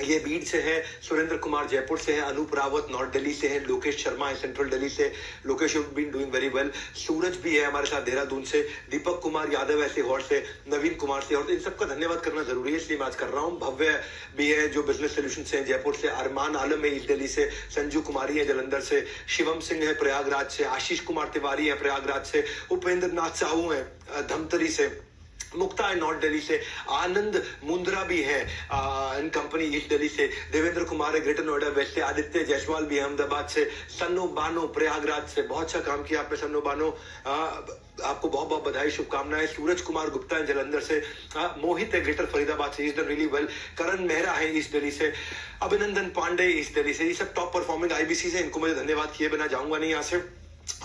ये बीड से है। सुरेंद्र कुमार जयपुर से है। अनूप रावत नॉर्थ दिल्ली से है। लोकेश शर्मा है सेंट्रल दिल्ली से, Lokesh you been doing very well. Suraj भी है हमारे साथ देहरादून से। दीपक कुमार यादव है सीहोर से, नवीन कुमार से। और इन सबका धन्यवाद करना जरूरी है इसलिए मैं आज कर रहा हूँ। भव्य भी है जो बिजनेस सोल्यूशन से जयपुर से। अरमान आलम है ईस्ट दिल्ली से। संजू कुमारी है जलंधर से। शिवम सिंह है प्रयागराज से। आशीष कुमार तिवारी है प्रयागराज से। उपेंद्र नाथ साहू है धमतरी से। मुक्ता है नॉर्थ दिल्ली से। आनंद मुंद्रा भी है इन कंपनी ईस्ट दिल्ली से। देवेंद्र कुमार है ग्रेटर नोएडा वेस्ट से। आदित्य जायसवाल भी अहमदाबाद से। सन्नो बानो प्रयागराज से, बहुत अच्छा काम किया आपने सन्नो बानो, आपको बहुत बहुत बधाई शुभकामनाएं। सूरज कुमार गुप्ता है जलंधर से। मोहित है ग्रेटर फरीदाबाद से, इज डन रियली वेल। करण मेहरा है ईस्ट दिल्ली से। अभिनंदन पांडे ईस्ट दिल्ली से। ये सब टॉप परफॉर्मिंग आईबीसी से, इनको मुझे धन्यवाद किए बिना जाऊंगा नहीं यहाँ से।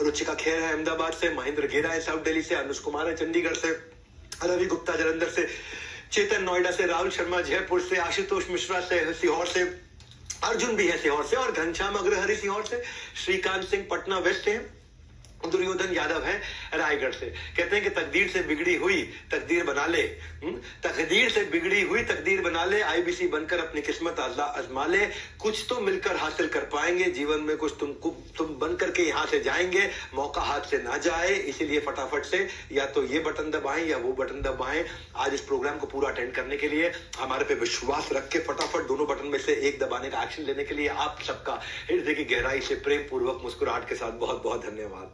रुचिका खेर है अहमदाबाद से। महेंद्र घेरा है साउथ दिल्ली से। अनुज कुमार है चंडीगढ़ से। रवि गुप्ता जलंधर से। चेतन नोएडा से। राहुल शर्मा जयपुर से। आशुतोष मिश्रा से सीहोर से। अर्जुन भी है सीहोर से। और घनश्याम अग्रहरि सीहोर से। श्रीकांत सिंह पटना वेस्ट है। दुर्योधन यादव है रायगढ़ से। कहते हैं कि तकदीर से बिगड़ी हुई तकदीर बना ले। तकदीर से बिगड़ी हुई तकदीर बना ले। आईबीसी बनकर अपनी किस्मत आजमा ले। कुछ तो मिलकर हासिल कर पाएंगे जीवन में, कुछ तुम बन करके यहाँ से जाएंगे। मौका हाथ से ना जाए, इसीलिए फटाफट से या तो ये बटन दबाएं या वो बटन दबाएं। आज इस प्रोग्राम को पूरा अटेंड करने के लिए, हमारे पे विश्वास रख के फटाफट दोनों बटन में से एक दबाने का एक्शन लेने के लिए आप सबका हृदय की गहराई से प्रेम पूर्वक मुस्कुराहट के साथ बहुत बहुत धन्यवाद।